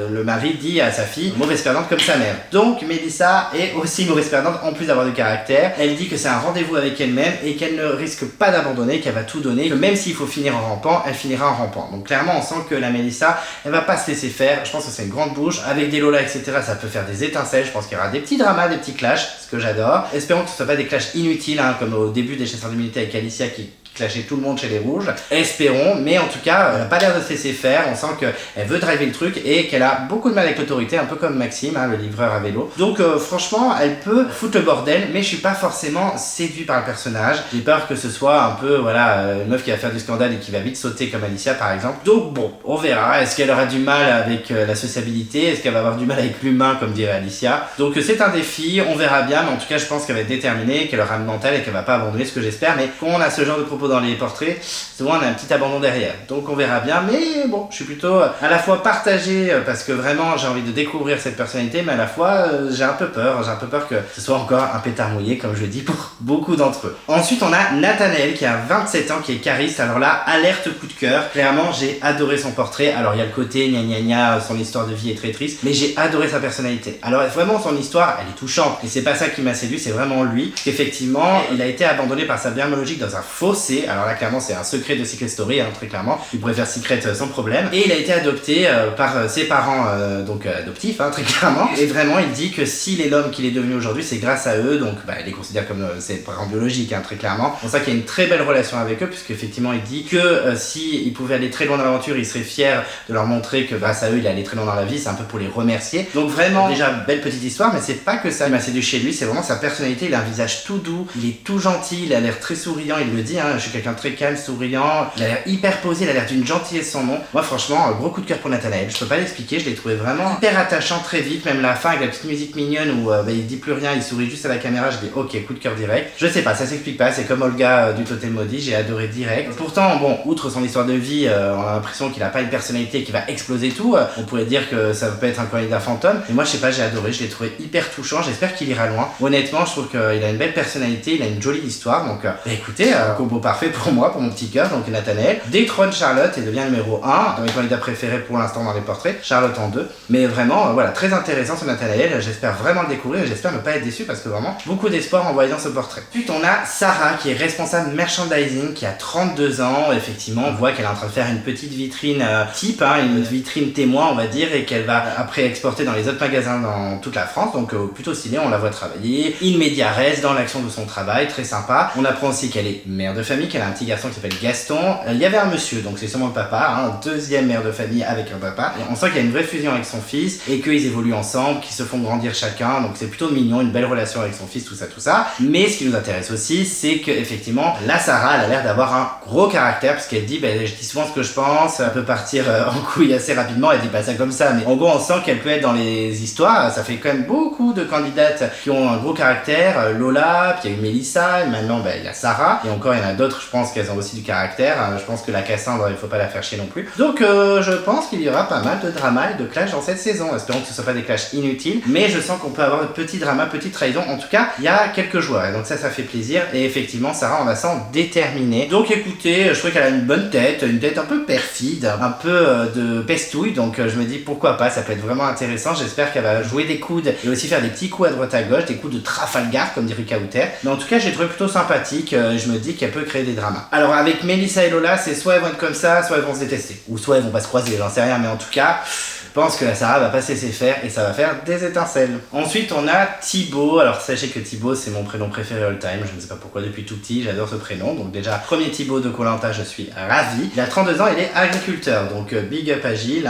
le mari dit à sa fille mauvaise perdante comme sa mère. Donc Mélissa est aussi mauvaise perdante en plus d'avoir du caractère. Elle dit que c'est un rendez-vous avec elle-même et qu'elle ne risque pas d'abandonner, qu'elle va tout donner, que même s'il faut finir en rampant, elle finira en rampant. Donc clairement on sent que la Mélissa elle va pas se laisser faire. Je pense que c'est une grande bouche. Avec des Lola etc ça peut faire des étincelles. Je pense qu'il y aura des petits dramas, des petits clashs, ce que j'adore. Espérons que ce soit pas des clashs inutiles comme au début des chasseurs d'immunité avec Alicia qui clasher tout le monde chez les rouges, espérons, mais en tout cas elle n'a pas l'air de se laisser faire, on sent qu'elle veut driver le truc et qu'elle a beaucoup de mal avec l'autorité, un peu comme Maxime, le livreur à vélo. Donc franchement elle peut foutre le bordel, mais je suis pas forcément séduit par le personnage. J'ai peur que ce soit un peu une meuf qui va faire du scandale et qui va vite sauter comme Alicia par exemple. Donc bon, on verra, est-ce qu'elle aura du mal avec la sociabilité, est-ce qu'elle va avoir du mal avec l'humain comme dirait Alicia. Donc c'est un défi, on verra bien, mais en tout cas je pense qu'elle va être déterminée, qu'elle aura le mental et qu'elle va pas abandonner, ce que j'espère. Mais quand on a ce genre de propos dans les portraits, souvent on a un petit abandon derrière, donc on verra bien. Mais bon, je suis plutôt à la fois partagé parce que vraiment j'ai envie de découvrir cette personnalité, mais à la fois j'ai un peu peur que ce soit encore un pétard mouillé comme je dis pour beaucoup d'entre eux. Ensuite on a Nathanaël qui a 27 ans, qui est cariste. Alors là, alerte coup de cœur, clairement j'ai adoré son portrait. Alors il y a le côté gna gna gna, son histoire de vie est très triste, mais j'ai adoré sa personnalité. Alors vraiment son histoire elle est touchante et c'est pas ça qui m'a séduit, c'est vraiment lui, parce qu'effectivement il a été abandonné par sa mère biologique dans un fossé. Alors là clairement c'est un secret de Secret Story, très clairement, il pourrait faire Secret sans problème. Et il a été adopté par ses parents donc adoptifs, très clairement. Et vraiment il dit que s'il est l'homme qu'il est devenu aujourd'hui, c'est grâce à eux, donc il les considère comme ses parents biologiques, très clairement. C'est pour ça qu'il y a une très belle relation avec eux, puisqu'effectivement il dit que si il pouvait aller très loin dans l'aventure, il serait fier de leur montrer que grâce à eux il allait très loin dans la vie, c'est un peu pour les remercier. Donc vraiment déjà belle petite histoire, mais c'est pas que ça qui m'a séduit chez lui, c'est vraiment sa personnalité. Il a un visage tout doux, il est tout gentil, il a l'air très souriant, il le dit, je suis quelqu'un de très calme, souriant, il a l'air hyper posé, il a l'air d'une gentillesse sans nom. Moi franchement, gros coup de cœur pour Nathanaël, je peux pas l'expliquer, je l'ai trouvé vraiment hyper attachant très vite, même la fin avec la petite musique mignonne où il dit plus rien, il sourit juste à la caméra, je dis ok, coup de cœur direct. Je sais pas, ça s'explique pas, c'est comme Olga du Totem Maudit, j'ai adoré direct. Pourtant, bon, outre son histoire de vie, on a l'impression qu'il a pas une personnalité qui va exploser tout, on pourrait dire que ça peut être un candidat fantôme, mais moi je sais pas, j'ai adoré, je l'ai trouvé hyper touchant, j'espère qu'il ira loin. Honnêtement, je trouve qu'il a une belle personnalité, il a une jolie histoire, donc écoutez, combo parfait pour moi, pour mon petit cœur, donc Nathanaël détrône Charlotte et devient numéro 1 dans mes candidats préférés pour l'instant dans les portraits, Charlotte en 2. Mais vraiment, voilà, très intéressant ce Nathanaël, j'espère vraiment le découvrir et j'espère ne pas être déçu parce que vraiment, beaucoup d'espoir en voyant ce portrait. Ensuite, on a Sarah qui est responsable merchandising, qui a 32 ans, effectivement, on voit qu'elle est en train de faire une petite vitrine type, une vitrine témoin on va dire, et qu'elle va après exporter dans les autres magasins dans toute la France, donc plutôt stylé, on la voit travailler, in media res, dans l'action de son travail, très sympa. On apprend aussi qu'elle est mère de famille, famille qu'elle a un petit garçon qui s'appelle Gaston. Il y avait un monsieur, donc c'est sûrement le papa, hein, deuxième mère de famille avec un papa. Et on sent qu'il y a une vraie fusion avec son fils et qu'ils évoluent ensemble, qu'ils se font grandir chacun, donc c'est plutôt mignon, une belle relation avec son fils, tout ça, tout ça. Mais ce qui nous intéresse aussi, c'est que effectivement, la Sarah, elle a l'air d'avoir un gros caractère, parce qu'elle dit, je dis souvent ce que je pense, elle peut partir en couille assez rapidement, elle dit pas ça comme ça, mais en gros on sent qu'elle peut être dans les histoires. Ça fait quand même beaucoup de candidates qui ont un gros caractère, Lola, puis il y a eu Mélissa, et maintenant il y a Sarah, et encore il y en a d'autres, je pense qu'elles ont aussi du caractère. Je pense que la Cassandre, il faut pas la faire chier non plus. Donc je pense qu'il y aura pas mal de drama et de clash dans cette saison, espérons que ce soit pas des clashs inutiles, mais je sens qu'on peut avoir de petits dramas, petites trahisons. En tout cas, il y a quelques joueurs, et donc ça fait plaisir, et effectivement Sarah, on la sent déterminée. Donc écoutez, je trouve qu'elle a une bonne tête, une tête un peu perfide, un peu de pestouille, donc je me dis pourquoi pas, ça peut être vraiment intéressant. J'espère qu'elle va jouer des coudes et aussi faire des petits coups à droite à gauche, des coups de Trafalgar comme dirait Kauter. Mais en tout cas, j'ai trouvé plutôt sympathique, je me dis qu'elle peut créer des dramas. Alors avec Mélissa et Lola, c'est soit elles vont être comme ça, soit elles vont se détester, ou soit elles vont pas se croiser, j'en sais rien, mais en tout cas, je pense que la Sarah va pas se laisser faire et ça va faire des étincelles. Ensuite, on a Thibaut. Alors sachez que Thibaut, c'est mon prénom préféré all time, je ne sais pas pourquoi, depuis tout petit, j'adore ce prénom. Donc déjà, premier Thibaut de Koh-Lanta, je suis ravi. Il a 32 ans, il est agriculteur, donc big up à Gilles,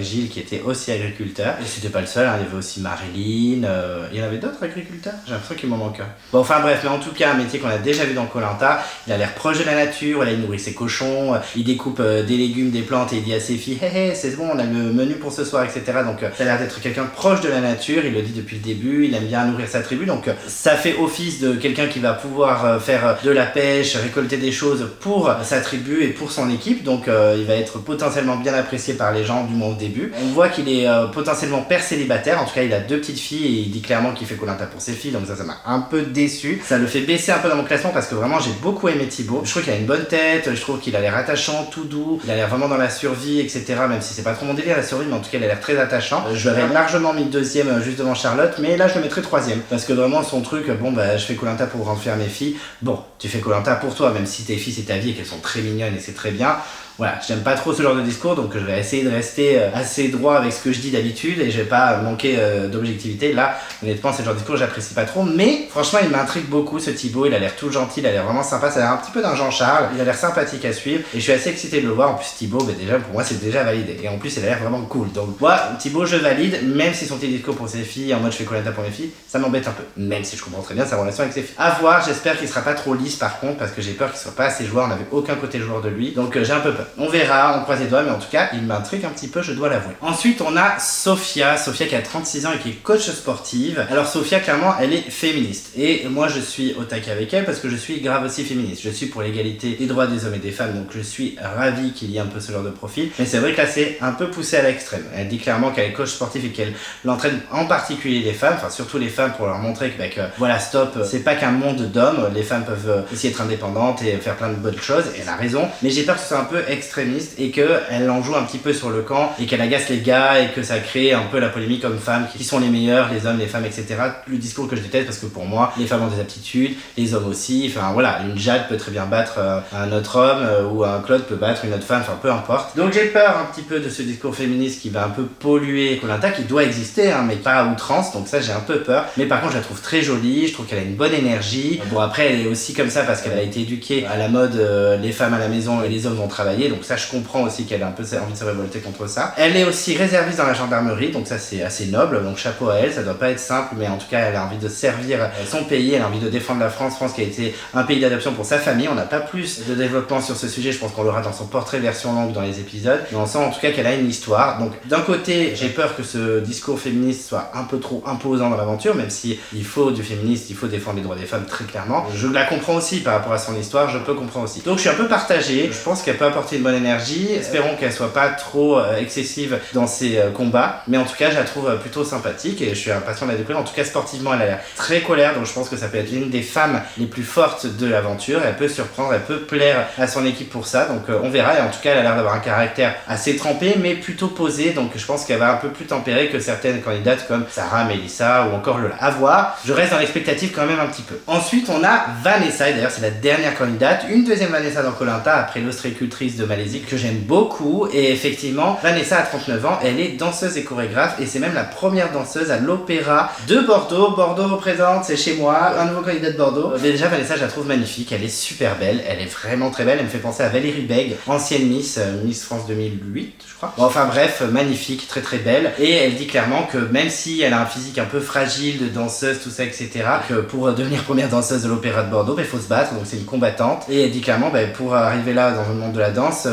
Gilles qui était aussi agriculteur. Et c'était pas le seul, il y avait aussi Marilyn, il y en avait d'autres agriculteurs, j'ai l'impression qu'il m'en manque un. Bon, enfin bref, mais en tout cas, un métier qu'on a déjà vu dans Koh-Lanta. Il a l'air proche de la nature, il nourrit ses cochons, il découpe des légumes, des plantes, et il dit à ses filles, hé, c'est bon, on a le menu pour ce soir, etc. Donc ça a l'air d'être quelqu'un proche de la nature, il le dit depuis le début, il aime bien nourrir sa tribu, donc ça fait office de quelqu'un qui va pouvoir faire de la pêche, récolter des choses pour sa tribu et pour son équipe, donc il va être potentiellement bien apprécié par les gens, du moins au début. On voit qu'il est potentiellement père célibataire, en tout cas il a 2 petites filles et il dit clairement qu'il fait Koh-Lanta pour ses filles, donc ça m'a un peu déçu. Ça le fait baisser un peu dans mon classement parce que vraiment j'ai beaucoup aimé Thibaut. Je trouve qu'il a une bonne tête, je trouve qu'il a l'air attachant, tout doux, il a l'air vraiment dans la survie, etc. Même si c'est pas trop mon délire la survie, mais en tout cas il a l'air très attachant. Je l'aurais largement mis 2ème juste devant Charlotte, mais là je le mettrais 3ème parce que vraiment son truc, je fais Koh-Lanta pour rendre fier mes filles. Bon, tu fais Koh-Lanta pour toi, même si tes filles c'est ta vie et qu'elles sont très mignonnes et c'est très bien. Voilà, j'aime pas trop ce genre de discours, donc je vais essayer de rester assez droit avec ce que je dis d'habitude et je vais pas manquer d'objectivité. Là, honnêtement, c'est le genre de discours que j'apprécie pas trop, mais franchement, il m'intrigue beaucoup ce Thibaut. Il a l'air tout gentil, il a l'air vraiment sympa. Ça a l'air un petit peu d'un Jean-Charles, il a l'air sympathique à suivre et je suis assez excité de le voir. En plus, Thibaut, déjà pour moi, c'est déjà validé et en plus, il a l'air vraiment cool. Donc, moi, Thibaut, je valide, même si son petit discours pour ses filles, en mode je fais Koh-Lanta pour mes filles, ça m'embête un peu, même si je comprends très bien sa relation avec ses filles. À voir, j'espère qu'il sera pas trop lisse par contre, parce que j'ai peur qu'il soit pas assez joueur. On n'avait aucun côté joueur de lui, donc j'ai un peu peur. On verra, on croise les doigts, mais en tout cas, il m'intrigue un petit peu, je dois l'avouer. Ensuite, on a Sophia qui a 36 ans et qui est coach sportive. Alors Sophia, clairement, elle est féministe. Et moi, je suis au taquet avec elle parce que je suis grave aussi féministe. Je suis pour l'égalité des droits des hommes et des femmes, donc je suis ravi qu'il y ait un peu ce genre de profil. Mais c'est vrai que là, c'est un peu poussé à l'extrême. Elle dit clairement qu'elle est coach sportive et qu'elle l'entraîne en particulier les femmes, enfin surtout les femmes pour leur montrer que, voilà, stop, c'est pas qu'un monde d'hommes. Les femmes peuvent aussi être indépendantes et faire plein de bonnes choses. Et elle a raison. Mais j'ai peur que ce soit un peu extrémiste et qu'elle en joue un petit peu sur le camp et qu'elle agace les gars et que ça crée un peu la polémique hommes-femmes, qui sont les meilleurs, les hommes, les femmes, etc. Le discours que je déteste parce que pour moi, les femmes ont des aptitudes, les hommes aussi, enfin voilà, une Jade peut très bien battre un autre homme ou un Claude peut battre une autre femme, enfin peu importe. Donc j'ai peur un petit peu de ce discours féministe qui va un peu polluer Koh-Lanta, qui doit exister, mais pas à outrance, donc ça j'ai un peu peur. Mais par contre je la trouve très jolie, je trouve qu'elle a une bonne énergie. Bon après elle est aussi comme ça parce qu'elle a été éduquée à la mode les femmes à la maison et les hommes vont travailler, donc ça je comprends aussi qu'elle a un peu envie de se révolter contre ça. Elle est aussi réserviste dans la gendarmerie, donc ça c'est assez noble, donc chapeau à elle, ça doit pas être simple, mais en tout cas elle a envie de servir son pays, elle a envie de défendre la France qui a été un pays d'adoption pour sa famille. On n'a pas plus de développement sur ce sujet, je pense qu'on l'aura dans son portrait version longue dans les épisodes, mais on sent en tout cas qu'elle a une histoire. Donc d'un côté j'ai peur que ce discours féministe soit un peu trop imposant dans l'aventure, même si il faut du féministe, il faut défendre les droits des femmes très clairement. Je la comprends aussi par rapport à son histoire, je peux comprendre aussi. Donc je suis un peu partagé, je pense qu'elle peut apporter une bonne énergie, espérons qu'elle soit pas trop excessive dans ses combats, mais en tout cas je la trouve plutôt sympathique et je suis impatient de la découvrir. En tout cas sportivement elle a l'air très colère, donc je pense que ça peut être l'une des femmes les plus fortes de l'aventure. Elle peut surprendre, elle peut plaire à son équipe pour ça, donc on verra. Et en tout cas elle a l'air d'avoir un caractère assez trempé mais plutôt posé, donc je pense qu'elle va un peu plus tempérée que certaines candidates comme Sarah, Mélissa ou encore Lola. À voir, je reste dans l'expectative quand même un petit peu. Ensuite on a Vanessa, et d'ailleurs c'est la dernière candidate, une deuxième Vanessa dans Koh-Lanta après l'ostréicultrice de Malaisie que j'aime beaucoup. Et effectivement, Vanessa a 39 ans, elle est danseuse et chorégraphe et c'est même la première danseuse à l'Opéra de Bordeaux. Bordeaux représente, c'est chez moi, un nouveau candidat de Bordeaux. Déjà Vanessa, je la trouve magnifique, elle est super belle, elle est vraiment très belle, elle me fait penser à Valérie Bègue, ancienne Miss France 2008 je crois. Bon, enfin bref, magnifique, très très belle. Et elle dit clairement que même si elle a un physique un peu fragile de danseuse, tout ça, etc., que pour devenir première danseuse de l'Opéra de Bordeaux, il faut se battre, donc c'est une combattante. Et elle dit clairement, pour arriver là dans le monde de la danse,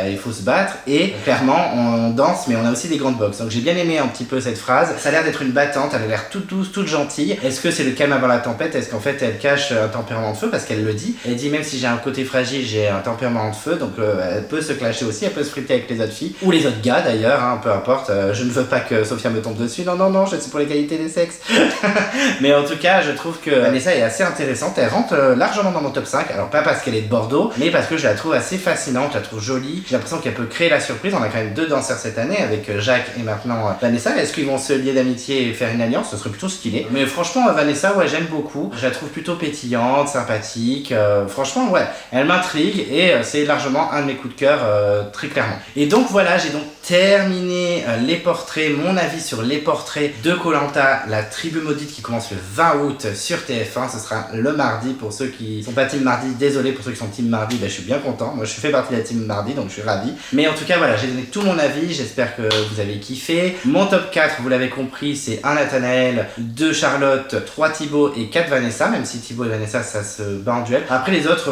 il faut se battre. Et clairement, on danse, mais on a aussi des grandes boxes. Donc j'ai bien aimé un petit peu cette phrase. Ça a l'air d'être une battante, elle a l'air toute douce, toute gentille. Est-ce que c'est le calme avant la tempête? Est-ce qu'en fait elle cache un tempérament de feu? Parce qu'elle le dit. Elle dit même si j'ai un côté fragile, j'ai un tempérament de feu. Donc elle peut se clasher aussi, elle peut se friter avec les autres filles. Ou les autres gars d'ailleurs, hein, peu importe. Je ne veux pas que Sophia me tombe dessus. Non, non, non, je suis pour l'égalité des sexes. Mais en tout cas, je trouve que Vanessa est assez intéressante. Elle rentre largement dans mon top 5. Alors pas parce qu'elle est de Bordeaux, mais parce que je la trouve assez fascinante, je la trouve jolie. J'ai l'impression qu'elle peut créer la surprise. On a quand même 2 danseurs cette année avec Jacques et maintenant Vanessa. Est-ce qu'ils vont se lier d'amitié et faire une alliance? Ce serait plutôt stylé. Mais franchement, Vanessa, ouais, j'aime beaucoup. Je la trouve plutôt pétillante, sympathique. Franchement, ouais, elle m'intrigue et c'est largement un de mes coups de cœur, très clairement. Et donc voilà, j'ai donc terminé les portraits, mon avis sur les portraits de Koh-Lanta, la tribu maudite qui commence le 20 août sur TF1. Ce sera le mardi pour ceux qui sont pas team mardi. Désolé pour ceux qui sont team mardi, je suis bien content. Moi, je fais partie de la team mardi, donc je suis ravi. Mais en tout cas, voilà, j'ai donné tout mon avis. J'espère que vous avez kiffé. Mon top 4, vous l'avez compris, c'est 1 Nathanaël, 2 Charlotte, 3 Thibaut et 4 Vanessa, même si Thibaut et Vanessa, ça se bat en duel. Après les autres,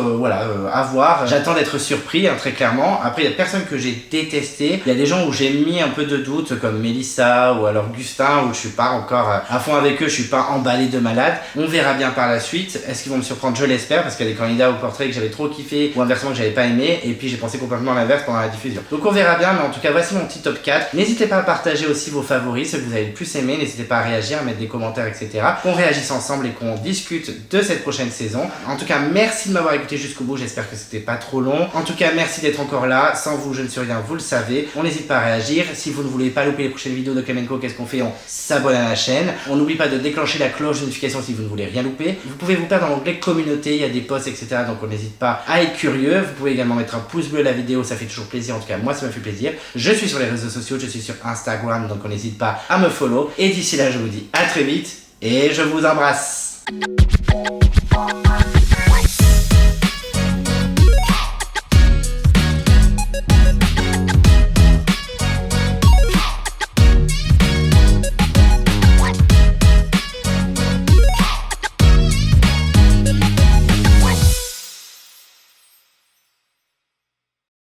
à voir. J'attends d'être surpris, hein, très clairement. Après, il y a personne que j'ai détesté. Il y a des gens où j'ai mis un peu de doute, comme Mélissa ou alors Gustin, où je suis pas encore à fond avec eux, je suis pas emballé de malade. On verra bien par la suite. Est-ce qu'ils vont me surprendre? Je l'espère, parce qu'il y a des candidats au portrait que j'avais trop kiffé, ou inversement que j'avais pas aimé, et puis j'ai pensé complètement l'inverse pendant la diffusion. Donc on verra bien, mais en tout cas, voici mon petit top 4. N'hésitez pas à partager aussi vos favoris, ceux que vous avez le plus aimé. N'hésitez pas à réagir, à mettre des commentaires, etc. Qu'on réagisse ensemble et qu'on discute de cette prochaine saison. En tout cas, merci de m'avoir écouté jusqu'au bout. J'espère que c'était pas trop long. En tout cas, merci d'être encore là. Sans vous, je ne suis rien, vous le savez. On n'hésite pas à réagir. Si vous ne voulez pas louper les prochaines vidéos de Klemenko, qu'est-ce qu'on fait? On s'abonne à la chaîne. On n'oublie pas de déclencher la cloche de notification si vous ne voulez rien louper. Vous pouvez vous perdre dans l'onglet communauté, il y a des posts, etc. Donc on n'hésite pas à être curieux. Vous pouvez également mettre un pouce bleu à la vidéo, ça fait toujours plaisir. En tout cas, moi, ça me fait plaisir. Je suis sur les réseaux sociaux, je suis sur Instagram, donc on n'hésite pas à me follow. Et d'ici là, je vous dis à très vite et je vous embrasse.